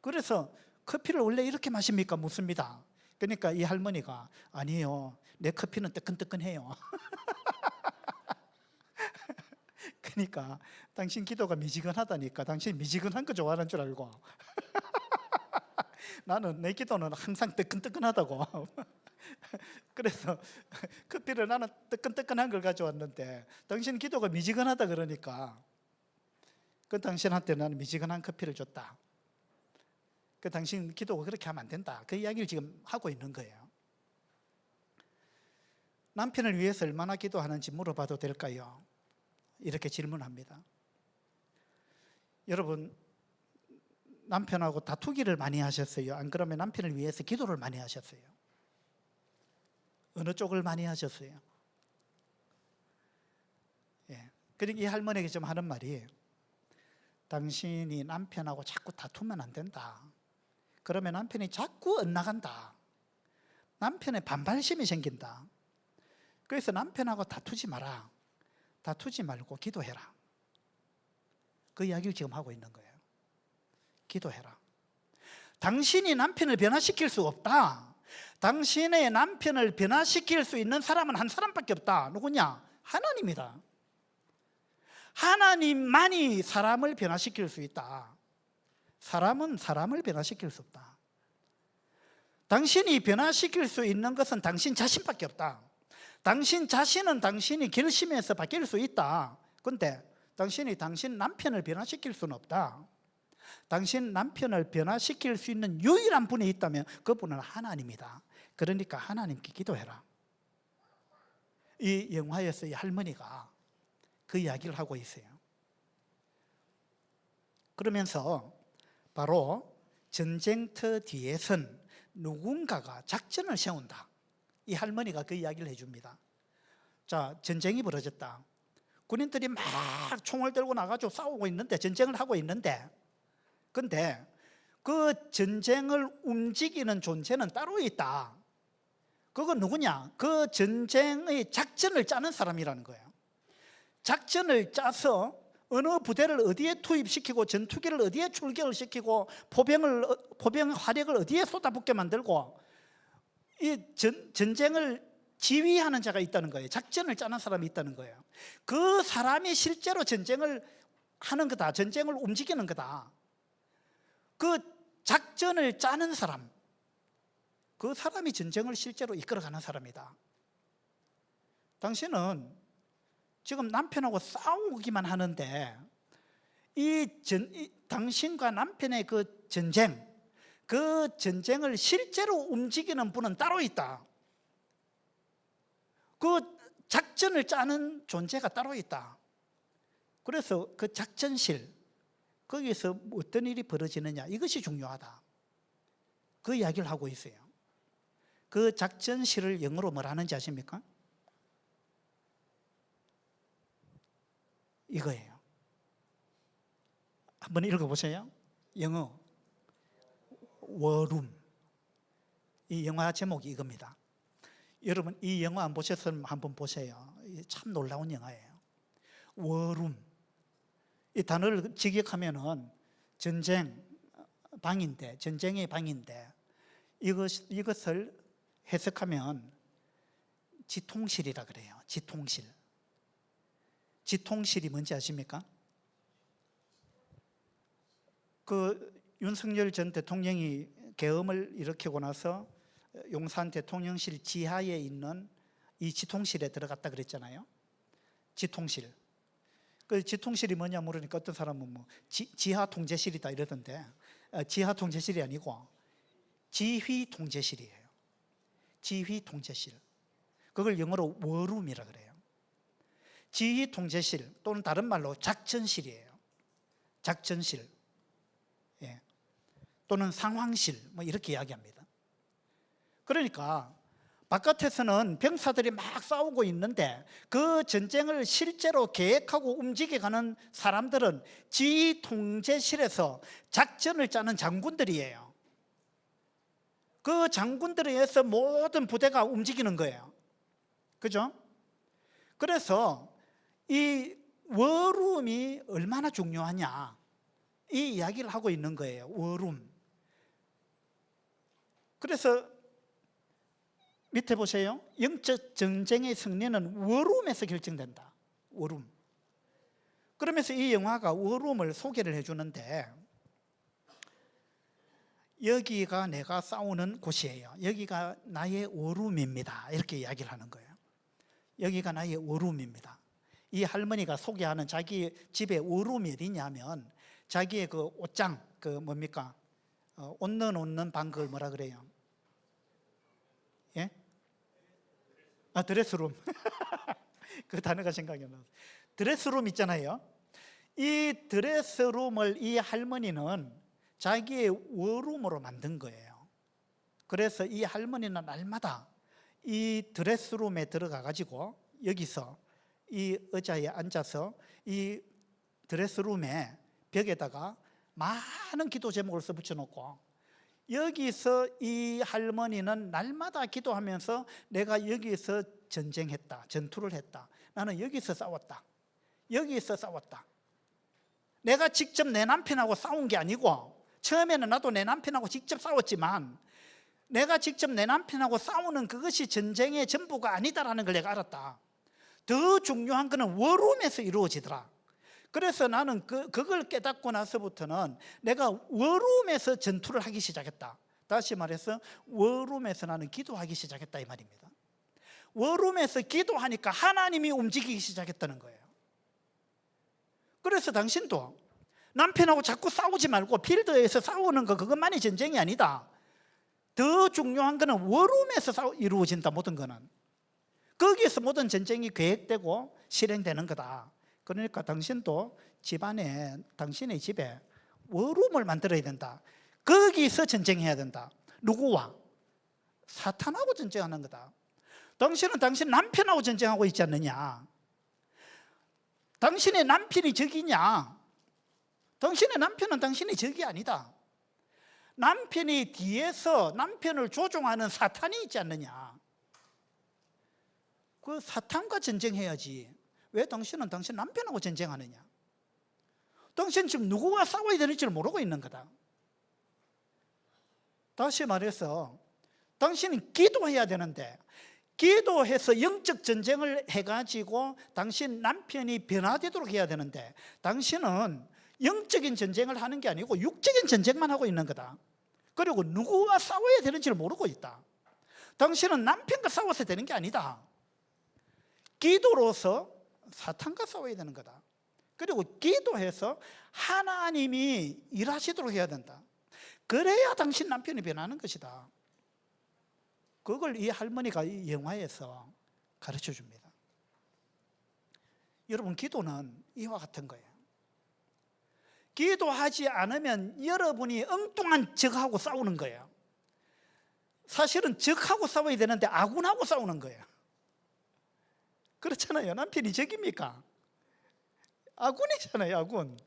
그래서 커피를 원래 이렇게 마십니까? 묻습니다. 그러니까 이 할머니가 아니요, 내 커피는 뜨끈뜨끈해요. 그러니까 당신 기도가 미지근하다니까 당신 미지근한 거 좋아하는 줄 알고 나는 내 기도는 항상 뜨끈뜨끈하다고. 그래서 커피를 나는 뜨끈뜨끈한 걸 가져왔는데 당신 기도가 미지근하다 그러니까 당신한테 나는 미지근한 커피를 줬다. 당신 기도가 그렇게 하면 안 된다. 그 이야기를 지금 하고 있는 거예요. 남편을 위해서 얼마나 기도하는지 물어봐도 될까요? 이렇게 질문합니다. 여러분, 남편하고 다투기를 많이 하셨어요? 안 그러면 남편을 위해서 기도를 많이 하셨어요? 어느 쪽을 많이 하셨어요? 예. 그러니까 이 할머니가 좀 하는 말이 당신이 남편하고 자꾸 다투면 안 된다. 그러면 남편이 자꾸 엇나간다. 남편의 반발심이 생긴다. 그래서 남편하고 다투지 마라. 다투지 말고 기도해라. 그 이야기를 지금 하고 있는 거예요. 기도해라. 당신이 남편을 변화시킬 수 없다. 당신의 남편을 변화시킬 수 있는 사람은 한 사람밖에 없다. 누구냐? 하나님이다. 하나님만이 사람을 변화시킬 수 있다. 사람은 사람을 변화시킬 수 없다. 당신이 변화시킬 수 있는 것은 당신 자신밖에 없다. 당신 자신은 당신이 결심해서 바뀔 수 있다. 그런데 당신이 당신 남편을 변화시킬 수는 없다. 당신 남편을 변화시킬 수 있는 유일한 분이 있다면 그분은 하나님이다. 그러니까 하나님께 기도해라. 이 영화에서 이 할머니가 그 이야기를 하고 있어요. 그러면서 바로 전쟁터 뒤에선 누군가가 작전을 세운다. 이 할머니가 그 이야기를 해줍니다. 자, 전쟁이 벌어졌다. 군인들이 막 총을 들고 나가지고 싸우고 있는데, 전쟁을 하고 있는데, 근데 그 전쟁을 움직이는 존재는 따로 있다. 그건 누구냐? 그 전쟁의 작전을 짜는 사람이라는 거예요. 작전을 짜서 어느 부대를 어디에 투입시키고 전투기를 어디에 출격을 시키고 포병 화력을 어디에 쏟아붓게 만들고 이 전쟁을 지휘하는 자가 있다는 거예요. 작전을 짜는 사람이 있다는 거예요. 그 사람이 실제로 전쟁을 하는 거다. 전쟁을 움직이는 거다. 그 작전을 짜는 사람, 그 사람이 전쟁을 실제로 이끌어가는 사람이다. 당신은 지금 남편하고 싸우기만 하는데 당신과 남편의 그 전쟁을 실제로 움직이는 분은 따로 있다. 그 작전을 짜는 존재가 따로 있다. 그래서 그 작전실, 거기서 어떤 일이 벌어지느냐, 이것이 중요하다. 그 이야기를 하고 있어요. 그 작전실을 영어로 뭐라 하는지 아십니까? 이거예요. 한번 읽어보세요. 영어 워룸. 이 영화 제목이 이겁니다. 여러분 이 영화 안 보셨으면 한번 보세요. 참 놀라운 영화예요. 워룸. 이 단어를 직역하면은 전쟁 방인데, 전쟁의 방인데, 이것을 해석하면 지통실이라 그래요. 지통실. 지통실이 뭔지 아십니까? 그 윤석열 전 대통령이 계엄을 일으키고 나서 용산 대통령실 지하에 있는 이 지통실에 들어갔다 그랬잖아요. 지통실. 그 지통실이 뭐냐 물으니까 어떤 사람은 뭐 지하 통제실이다 이러던데, 지하 통제실이 아니고 지휘 통제실이에요. 지휘 통제실. 그걸 영어로 워룸이라 그래요. 지휘 통제실 또는 다른 말로 작전실이에요. 작전실. 예. 또는 상황실 뭐 이렇게 이야기합니다. 그러니까 바깥에서는 병사들이 막 싸우고 있는데 그 전쟁을 실제로 계획하고 움직여가는 사람들은 지휘 통제실에서 작전을 짜는 장군들이에요. 그 장군들에 의해서 모든 부대가 움직이는 거예요. 그죠? 그래서 이 워룸이 얼마나 중요하냐, 이 이야기를 하고 있는 거예요. 워룸. 그래서 밑에 보세요. 영적 전쟁의 승리는 워룸에서 결정된다. 워룸. 그러면서 이 영화가 워룸을 소개를 해주는데, 여기가 내가 싸우는 곳이에요. 여기가 나의 워룸입니다. 이렇게 이야기를 하는 거예요. 여기가 나의 워룸입니다. 이 할머니가 소개하는 자기 집에 워룸이 어디냐면 자기의 그 옷장, 그 뭡니까? 옷 넣는 방, 그걸 뭐라 그래요? 예? 드레스룸. 그 단어가 생각이 안 나요. 드레스룸 있잖아요. 이 드레스룸을 이 할머니는 자기의 워룸으로 만든 거예요. 그래서 이 할머니는 날마다 이 드레스룸에 들어가 가지고 여기서 이 의자에 앉아서 이 드레스룸에 벽에다가 많은 기도 제목을 써 붙여놓고, 여기서 이 할머니는 날마다 기도하면서 내가 여기서 전쟁했다, 전투를 했다, 나는 여기서 싸웠다, 여기서 싸웠다. 내가 직접 내 남편하고 싸운 게 아니고, 처음에는 나도 내 남편하고 직접 싸웠지만 내가 직접 내 남편하고 싸우는 그것이 전쟁의 전부가 아니다라는 걸 내가 알았다. 더 중요한 것은 워룸에서 이루어지더라. 그래서 나는 그걸 깨닫고 나서부터는 내가 워룸에서 전투를 하기 시작했다. 다시 말해서 워룸에서 나는 기도하기 시작했다 이 말입니다. 워룸에서 기도하니까 하나님이 움직이기 시작했다는 거예요. 그래서 당신도 남편하고 자꾸 싸우지 말고 필드에서 싸우는 거, 그것만이 전쟁이 아니다. 더 중요한 거는 워룸에서 이루어진다. 모든 거는 거기에서 모든 전쟁이 계획되고 실행되는 거다. 그러니까 당신도 집안에, 당신의 집에 워룸을 만들어야 된다. 거기서 전쟁해야 된다. 누구와? 사탄하고 전쟁하는 거다. 당신은 당신 남편하고 전쟁하고 있지 않느냐? 당신의 남편이 적이냐? 당신의 남편은 당신의 적이 아니다. 남편이 뒤에서 남편을 조종하는 사탄이 있지 않느냐? 그 사탄과 전쟁해야지. 왜 당신은 당신 남편하고 전쟁하느냐? 당신 지금 누구와 싸워야 되는지를 모르고 있는 거다. 다시 말해서 당신은 기도해야 되는데, 기도해서 영적 전쟁을 해가지고 당신 남편이 변화되도록 해야 되는데, 당신은 영적인 전쟁을 하는 게 아니고 육적인 전쟁만 하고 있는 거다. 그리고 누구와 싸워야 되는지를 모르고 있다. 당신은 남편과 싸워서 되는 게 아니다. 기도로서 사탄과 싸워야 되는 거다. 그리고 기도해서 하나님이 일하시도록 해야 된다. 그래야 당신 남편이 변하는 것이다. 그걸 이 할머니가 이 영화에서 가르쳐 줍니다. 여러분, 기도는 이와 같은 거예요. 기도하지 않으면 여러분이 엉뚱한 적하고 싸우는 거예요. 사실은 적하고 싸워야 되는데 아군하고 싸우는 거예요. 그렇잖아요. 남편이 적입니까? 아군이잖아요, 아군.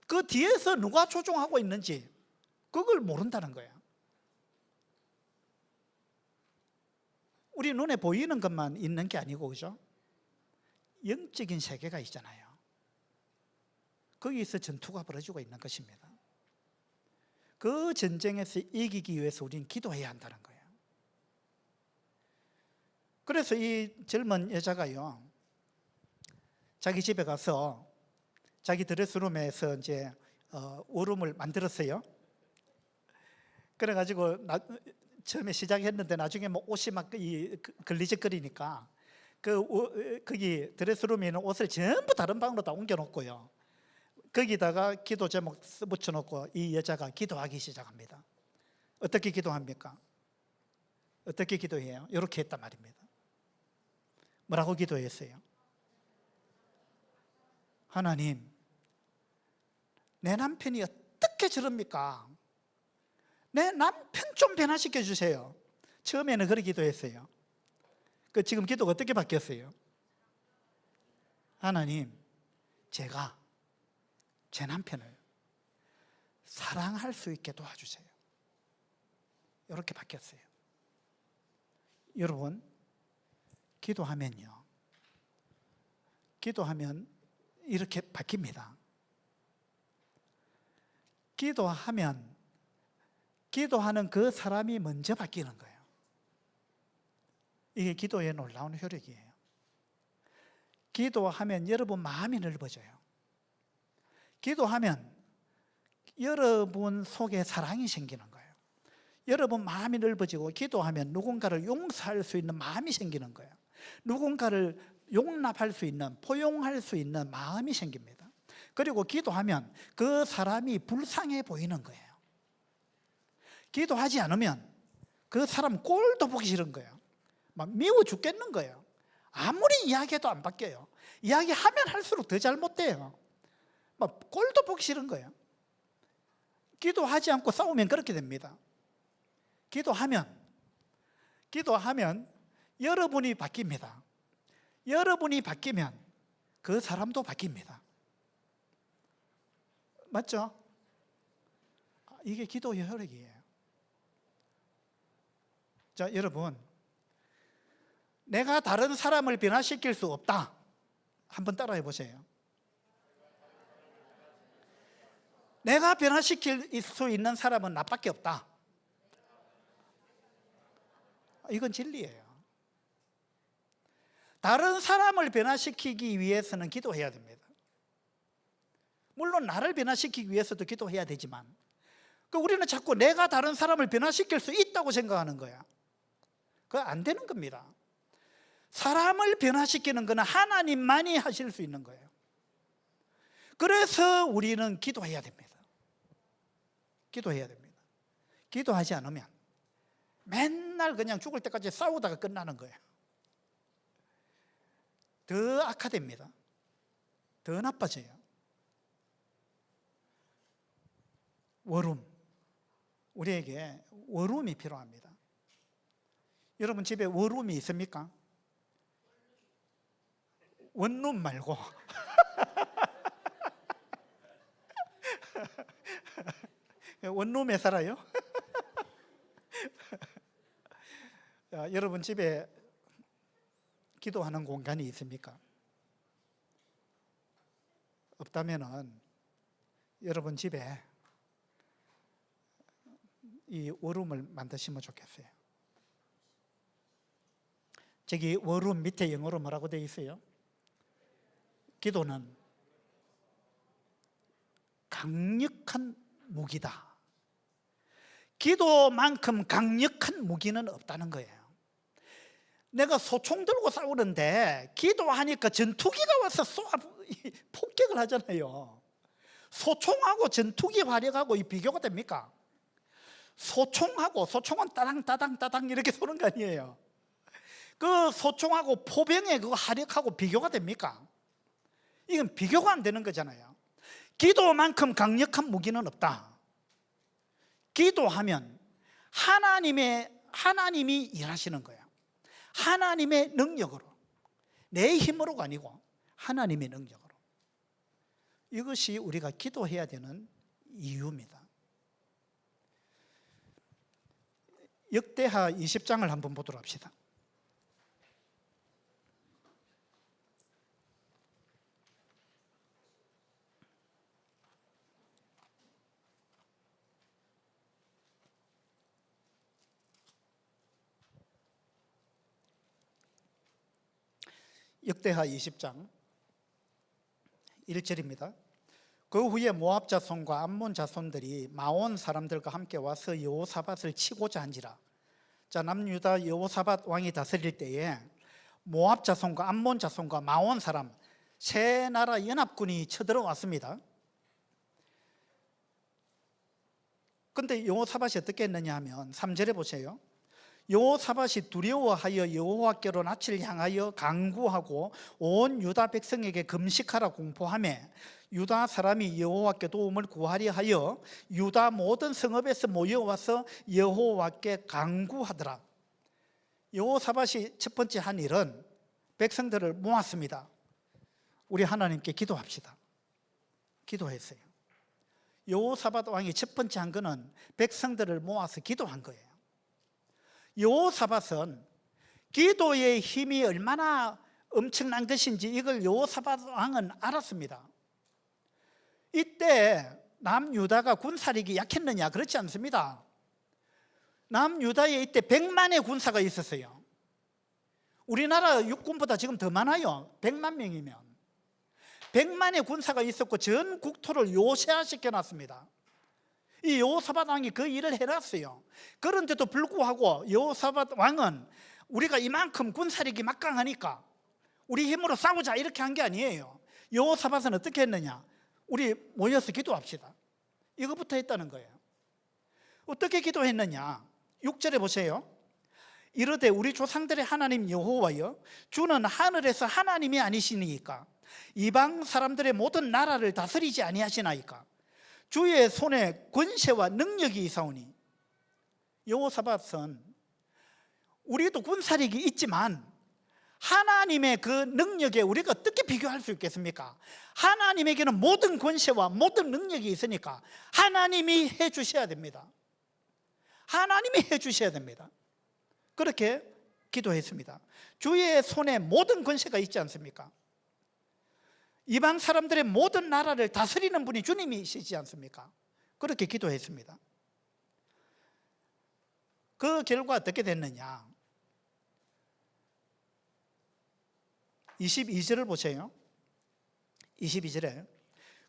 그 뒤에서 누가 조종하고 있는지 그걸 모른다는 거예요. 우리 눈에 보이는 것만 있는 게 아니고, 그죠? 영적인 세계가 있잖아요. 거기서 전투가 벌어지고 있는 것입니다. 그 전쟁에서 이기기 위해서 우리는 기도해야 한다는 거예요. 그래서 이 젊은 여자가요, 자기 집에 가서 자기 드레스룸에서 이제 오름을 만들었어요. 그래가지고 처음에 시작했는데 나중에 뭐 옷이 막 걸리적거리니까 거기 드레스룸에 있는 옷을 전부 다른 방으로 다 옮겨놓고요, 거기다가 기도 제목 붙여놓고 이 여자가 기도하기 시작합니다. 어떻게 기도합니까? 어떻게 기도해요? 이렇게 했단 말입니다. 뭐라고 기도했어요? 하나님, 내 남편이 어떻게 저럽니까? 내 남편 좀 변화시켜 주세요. 처음에는 그렇게 기도했어요. 지금 기도가 어떻게 바뀌었어요? 하나님, 제가 제 남편을 사랑할 수 있게 도와주세요. 이렇게 바뀌었어요. 여러분, 기도하면요, 기도하면 이렇게 바뀝니다. 기도하는 그 사람이 먼저 바뀌는 거예요. 이게 기도의 놀라운 효력이에요. 기도하면 여러분 마음이 넓어져요. 기도하면 여러분 속에 사랑이 생기는 거예요. 여러분 마음이 넓어지고, 기도하면 누군가를 용서할 수 있는 마음이 생기는 거예요. 누군가를 용납할 수 있는, 포용할 수 있는 마음이 생깁니다. 그리고 기도하면 그 사람이 불쌍해 보이는 거예요. 기도하지 않으면 그 사람 꼴도 보기 싫은 거예요. 막 미워 죽겠는 거예요. 아무리 이야기해도 안 바뀌어요. 이야기하면 할수록 더 잘못돼요. 막 꼴도 보기 싫은 거예요. 기도하지 않고 싸우면 그렇게 됩니다. 기도하면 여러분이 바뀝니다. 여러분이 바뀌면 그 사람도 바뀝니다. 맞죠? 이게 기도의 효력이에요. 자, 여러분, 내가 다른 사람을 변화시킬 수 없다. 한번 따라해 보세요. 내가 변화시킬 수 있는 사람은 나밖에 없다. 이건 진리예요. 다른 사람을 변화시키기 위해서는 기도해야 됩니다. 물론 나를 변화시키기 위해서도 기도해야 되지만, 우리는 자꾸 내가 다른 사람을 변화시킬 수 있다고 생각하는 거야. 그거 안 되는 겁니다. 사람을 변화시키는 것은 하나님만이 하실 수 있는 거예요. 그래서 우리는 기도해야 됩니다. 기도해야 됩니다. 기도하지 않으면 맨날 그냥 죽을 때까지 싸우다가 끝나는 거예요. 더 악화됩니다. 더 나빠져요. 워룸, 우리에게 워룸이 필요합니다. 여러분 집에 워룸이 있습니까? 원룸 말고 원룸에 살아요? 여러분 집에 기도하는 공간이 있습니까? 없다면은 여러분 집에 이 워룸을 만드시면 좋겠어요. 저기 워룸 밑에 영어로 뭐라고 되어 있어요? 기도는 강력한 무기다. 기도만큼 강력한 무기는 없다는 거예요. 내가 소총 들고 싸우는데 기도하니까 전투기가 와서 폭격을 하잖아요. 소총하고 전투기 화력하고 이 비교가 됩니까? 소총은 따당 따당 따당 이렇게 쏘는 거 아니에요. 그 소총하고 포병의 그 화력하고 비교가 됩니까? 이건 비교가 안 되는 거잖아요. 기도만큼 강력한 무기는 없다. 기도하면 하나님이 일하시는 거예요. 하나님의 능력으로, 내 힘으로가 아니고 하나님의 능력으로. 이것이 우리가 기도해야 되는 이유입니다. 역대하 20장을 한번 보도록 합시다. 역대하 20장 1절입니다. 그 후에 모압 자손과 암몬 자손들이 마온 사람들과 함께 와서 여호사밧을 치고자 한지라. 자, 남유다 여호사밧 왕이 다스릴 때에 모압 자손과 암몬 자손과 마온 사람 세 나라 연합군이 쳐들어왔습니다. 그런데 여호사밧이 어떻게 했느냐 하면 3절에 보세요. 여호사밧이 두려워하여 여호와께로 낯을 향하여 간구하고 온 유다 백성에게 금식하라 공포하며 유다 사람이 여호와께 도움을 구하려 하여 유다 모든 성읍에서 모여와서 여호와께 간구하더라. 여호사밧이 첫 번째 한 일은 백성들을 모았습니다. 우리 하나님께 기도합시다. 기도했어요. 여호사밧 왕이 첫 번째 한 거는 백성들을 모아서 기도한 거예요. 여호사밧은 기도의 힘이 얼마나 엄청난 것인지 이걸 여호사밧 왕은 알았습니다. 이때 남유다가 군사력이 약했느냐? 그렇지 않습니다. 남유다에 이때 100만의 군사가 있었어요. 우리나라 육군보다 지금 더 많아요. 100만 명이면 100만의 군사가 있었고 전 국토를 요새화시켜 놨습니다. 이 여호사밧 왕이 그 일을 해놨어요. 그런데도 불구하고 여호사밧 왕은 우리가 이만큼 군사력이 막강하니까 우리 힘으로 싸우자 이렇게 한 게 아니에요. 여호사밧은 어떻게 했느냐? 우리 모여서 기도합시다. 이것부터 했다는 거예요. 어떻게 기도했느냐? 6절에 보세요. 이르되 우리 조상들의 하나님 여호와여, 주는 하늘에서 하나님이 아니시니까 이방 사람들의 모든 나라를 다스리지 아니하시나이까. 주의 손에 권세와 능력이 있사오니. 여호사밧은 우리도 군사력이 있지만 하나님의 그 능력에 우리가 어떻게 비교할 수 있겠습니까? 하나님에게는 모든 권세와 모든 능력이 있으니까 하나님이 해주셔야 됩니다. 하나님이 해주셔야 됩니다. 그렇게 기도했습니다. 주의 손에 모든 권세가 있지 않습니까? 이방 사람들의 모든 나라를 다스리는 분이 주님이시지 않습니까? 그렇게 기도했습니다. 그 결과 어떻게 됐느냐? 22절을 보세요. 22절에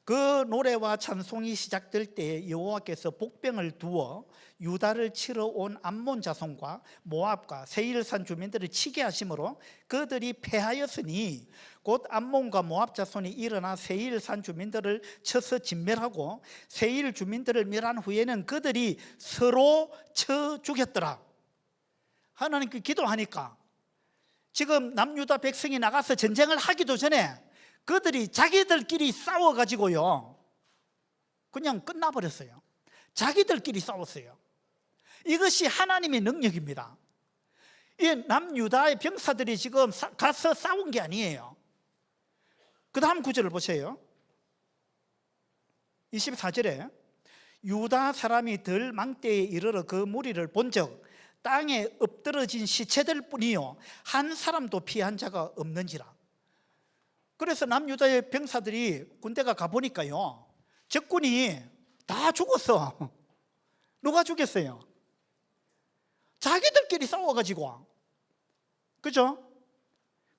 그 노래와 찬송이 시작될 때에 여호와께서 복병을 두어 유다를 치러 온 암몬 자손과 모압과 세일산 주민들을 치게 하심으로 그들이 패하였으니 곧 암몬과 모압 자손이 일어나 세일산 주민들을 쳐서 진멸하고 세일 주민들을 멸한 후에는 그들이 서로 쳐 죽였더라. 하나님께 기도하니까 지금 남유다 백성이 나가서 전쟁을 하기도 전에 그들이 자기들끼리 싸워가지고요 그냥 끝나버렸어요. 자기들끼리 싸웠어요. 이것이 하나님의 능력입니다. 이 남유다의 병사들이 지금 가서 싸운 게 아니에요. 그 다음 구절을 보세요. 24절에 유다 사람이 들 망대에 이르러 그 무리를 본적 땅에 엎드러진 시체들 뿐이요 한 사람도 피한 자가 없는지라. 그래서 남유다의 병사들이 군대가 가보니까요 적군이 다 죽었어. 누가 죽였어요? 자기들끼리 싸워가지고. 그죠?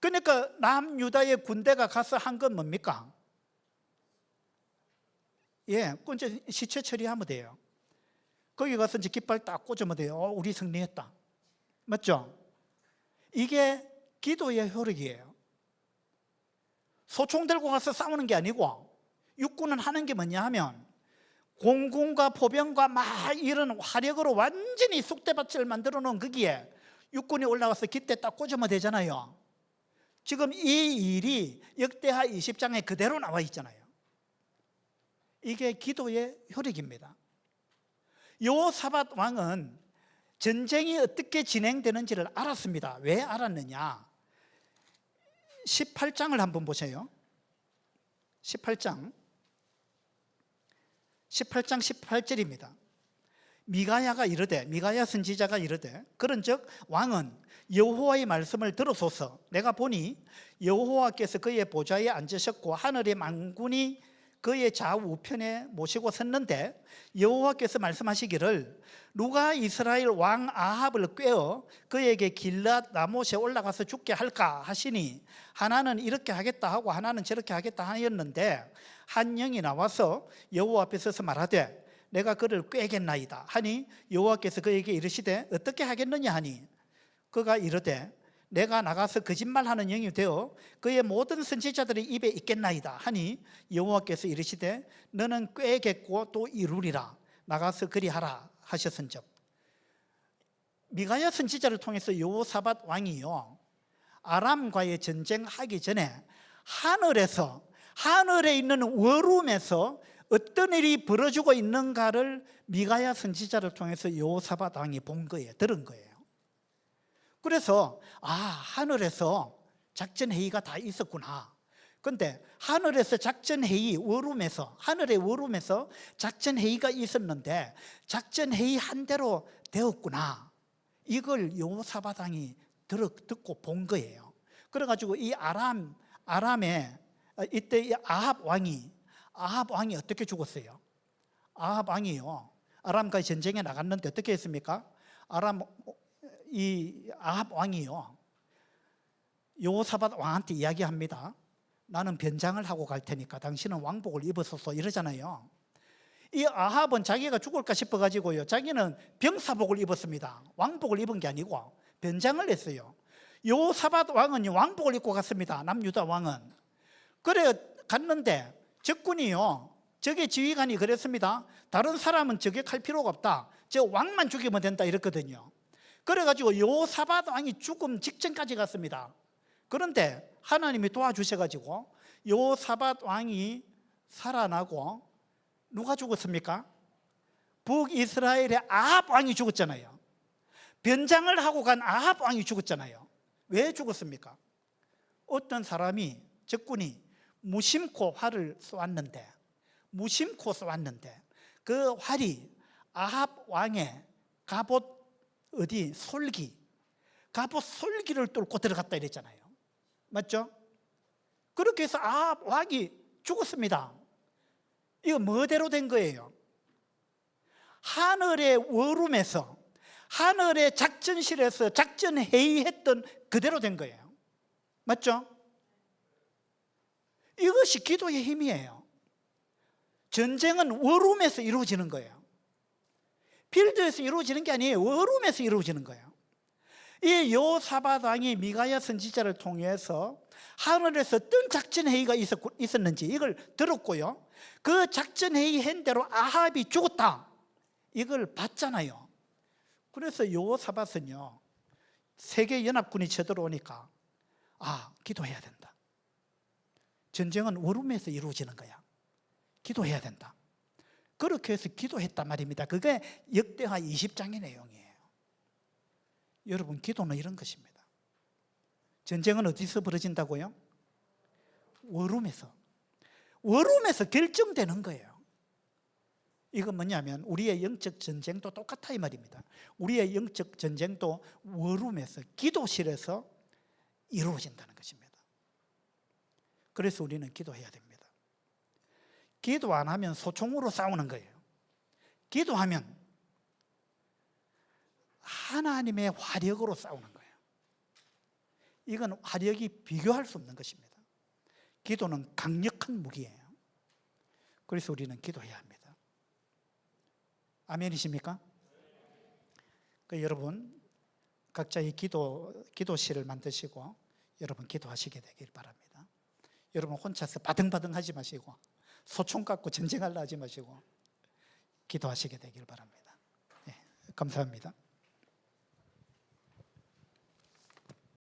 그러니까 남유다의 군대가 가서 한 건 뭡니까? 예, 이제 시체 처리하면 돼요. 거기 가서 이제 깃발 딱 꽂으면 돼요. 우리 승리했다. 맞죠? 이게 기도의 효력이에요. 소총 들고 가서 싸우는 게 아니고 육군은 하는 게 뭐냐 하면 공군과 포병과 막 이런 화력으로 완전히 쑥대밭을 만들어 놓은 거기에 육군이 올라와서 깃대 딱 꽂으면 되잖아요. 지금 이 일이 역대하 20장에 그대로 나와 있잖아요. 이게 기도의 효력입니다. 여호사밧 왕은 전쟁이 어떻게 진행되는지를 알았습니다. 왜 알았느냐? 18장을 한번 보세요. 18장 18절입니다. 미가야가 이르되, 미가야 선지자가 이르되, 그런즉 왕은 여호와의 말씀을 들어소서. 내가 보니 여호와께서 그의 보좌에 앉으셨고 하늘의 만군이 그의 좌우편에 모시고 섰는데, 여호와께서 말씀하시기를 누가 이스라엘 왕 아합을 꾀어 그에게 길앗 라못에 올라가서 죽게 할까 하시니, 하나는 이렇게 하겠다 하고 하나는 저렇게 하겠다 하였는데, 한 영이 나와서 여호와 앞에 서서 말하되 내가 그를 꾀겠나이다 하니, 여호와께서 그에게 이르시되 어떻게 하겠느냐 하니, 그가 이르되 내가 나가서 거짓말하는 영이 되어 그의 모든 선지자들의 입에 있겠나이다 하니, 여호와께서 이르시되 너는 꾀겠고 또 이루리라. 나가서 그리하라 하셨은즉. 미가야 선지자를 통해서 여호사밧 왕이요, 아람과의 전쟁하기 전에 하늘에 있는 워룸에서 어떤 일이 벌어지고 있는가를 미가야 선지자를 통해서 여호사밧 왕이 본 거예요. 들은 거예요. 그래서 하늘에서 작전회의가 다 있었구나. 그런데 하늘에서 작전회의, 하늘의 워룸에서 작전회의가 있었는데 작전회의 한 대로 되었구나. 이걸 여호사밧 왕이 듣고 본 거예요. 그래가지고 이 아람의 이때 이 아합 왕이 어떻게 죽었어요? 아합 왕이요, 아람과의 전쟁에 나갔는데 어떻게 했습니까? 이 아합 왕이요, 여호사밧 왕한테 이야기합니다. 나는 변장을 하고 갈 테니까 당신은 왕복을 입으소서 이러잖아요. 이 아합은 자기가 죽을까 싶어가지고요, 자기는 병사복을 입었습니다. 왕복을 입은 게 아니고 변장을 했어요. 여호사밧 왕은 왕복을 입고 갔습니다. 남유다 왕은. 그래 갔는데 적군이요, 적의 지휘관이 그랬습니다. 다른 사람은 저격할 필요가 없다. 저 왕만 죽이면 된다 이랬거든요. 그래가지고 여호사밧 왕이 죽음 직전까지 갔습니다. 그런데 하나님이 도와주셔가지고 여호사밧 왕이 살아나고, 누가 죽었습니까? 북이스라엘의 아합 왕이 죽었잖아요. 변장을 하고 간 아합 왕이 죽었잖아요. 왜 죽었습니까? 어떤 사람이, 적군이 무심코 활을 쏘았는데 그 활이 아합 왕의 갑옷 솔기를 뚫고 들어갔다 이랬잖아요. 맞죠? 그렇게 해서 아합 왕이 죽었습니다. 이거 뭐대로 된 거예요? 하늘의 워룸에서, 하늘의 작전실에서 작전회의했던 그대로 된 거예요. 맞죠? 이것이 기도의 힘이에요. 전쟁은 워룸에서 이루어지는 거예요. 필드에서 이루어지는 게 아니에요. 워룸에서 이루어지는 거예요. 이 여호사밧 왕이 미가야 선지자를 통해서 하늘에서 어떤 작전회의가 있었는지 이걸 들었고요, 그 작전회의 한 대로 아합이 죽었다 이걸 봤잖아요. 그래서 여호사밧은요, 세계연합군이 쳐들어오니까 기도해야 된다. 전쟁은 워룸에서 이루어지는 거야. 기도해야 된다. 그렇게 해서 기도했단 말입니다. 그게 역대하 20장의 내용이에요. 여러분, 기도는 이런 것입니다. 전쟁은 어디서 벌어진다고요? 워룸에서 결정되는 거예요. 이건 뭐냐면 우리의 영적 전쟁도 똑같아 이 말입니다. 우리의 영적 전쟁도 워룸에서, 기도실에서 이루어진다는 것입니다. 그래서 우리는 기도해야 됩니다. 기도 안 하면 소총으로 싸우는 거예요. 기도하면 하나님의 화력으로 싸우는 거예요. 이건 화력이 비교할 수 없는 것입니다. 기도는 강력한 무기예요. 그래서 우리는 기도해야 합니다. 아멘이십니까? 여러분, 각자의 기도실을 만드시고 여러분 기도하시게 되길 바랍니다. 여러분 혼자서 바등바등 하지 마시고 소총 갖고 전쟁하려 하지 마시고 기도하시게 되길 바랍니다. 네, 감사합니다.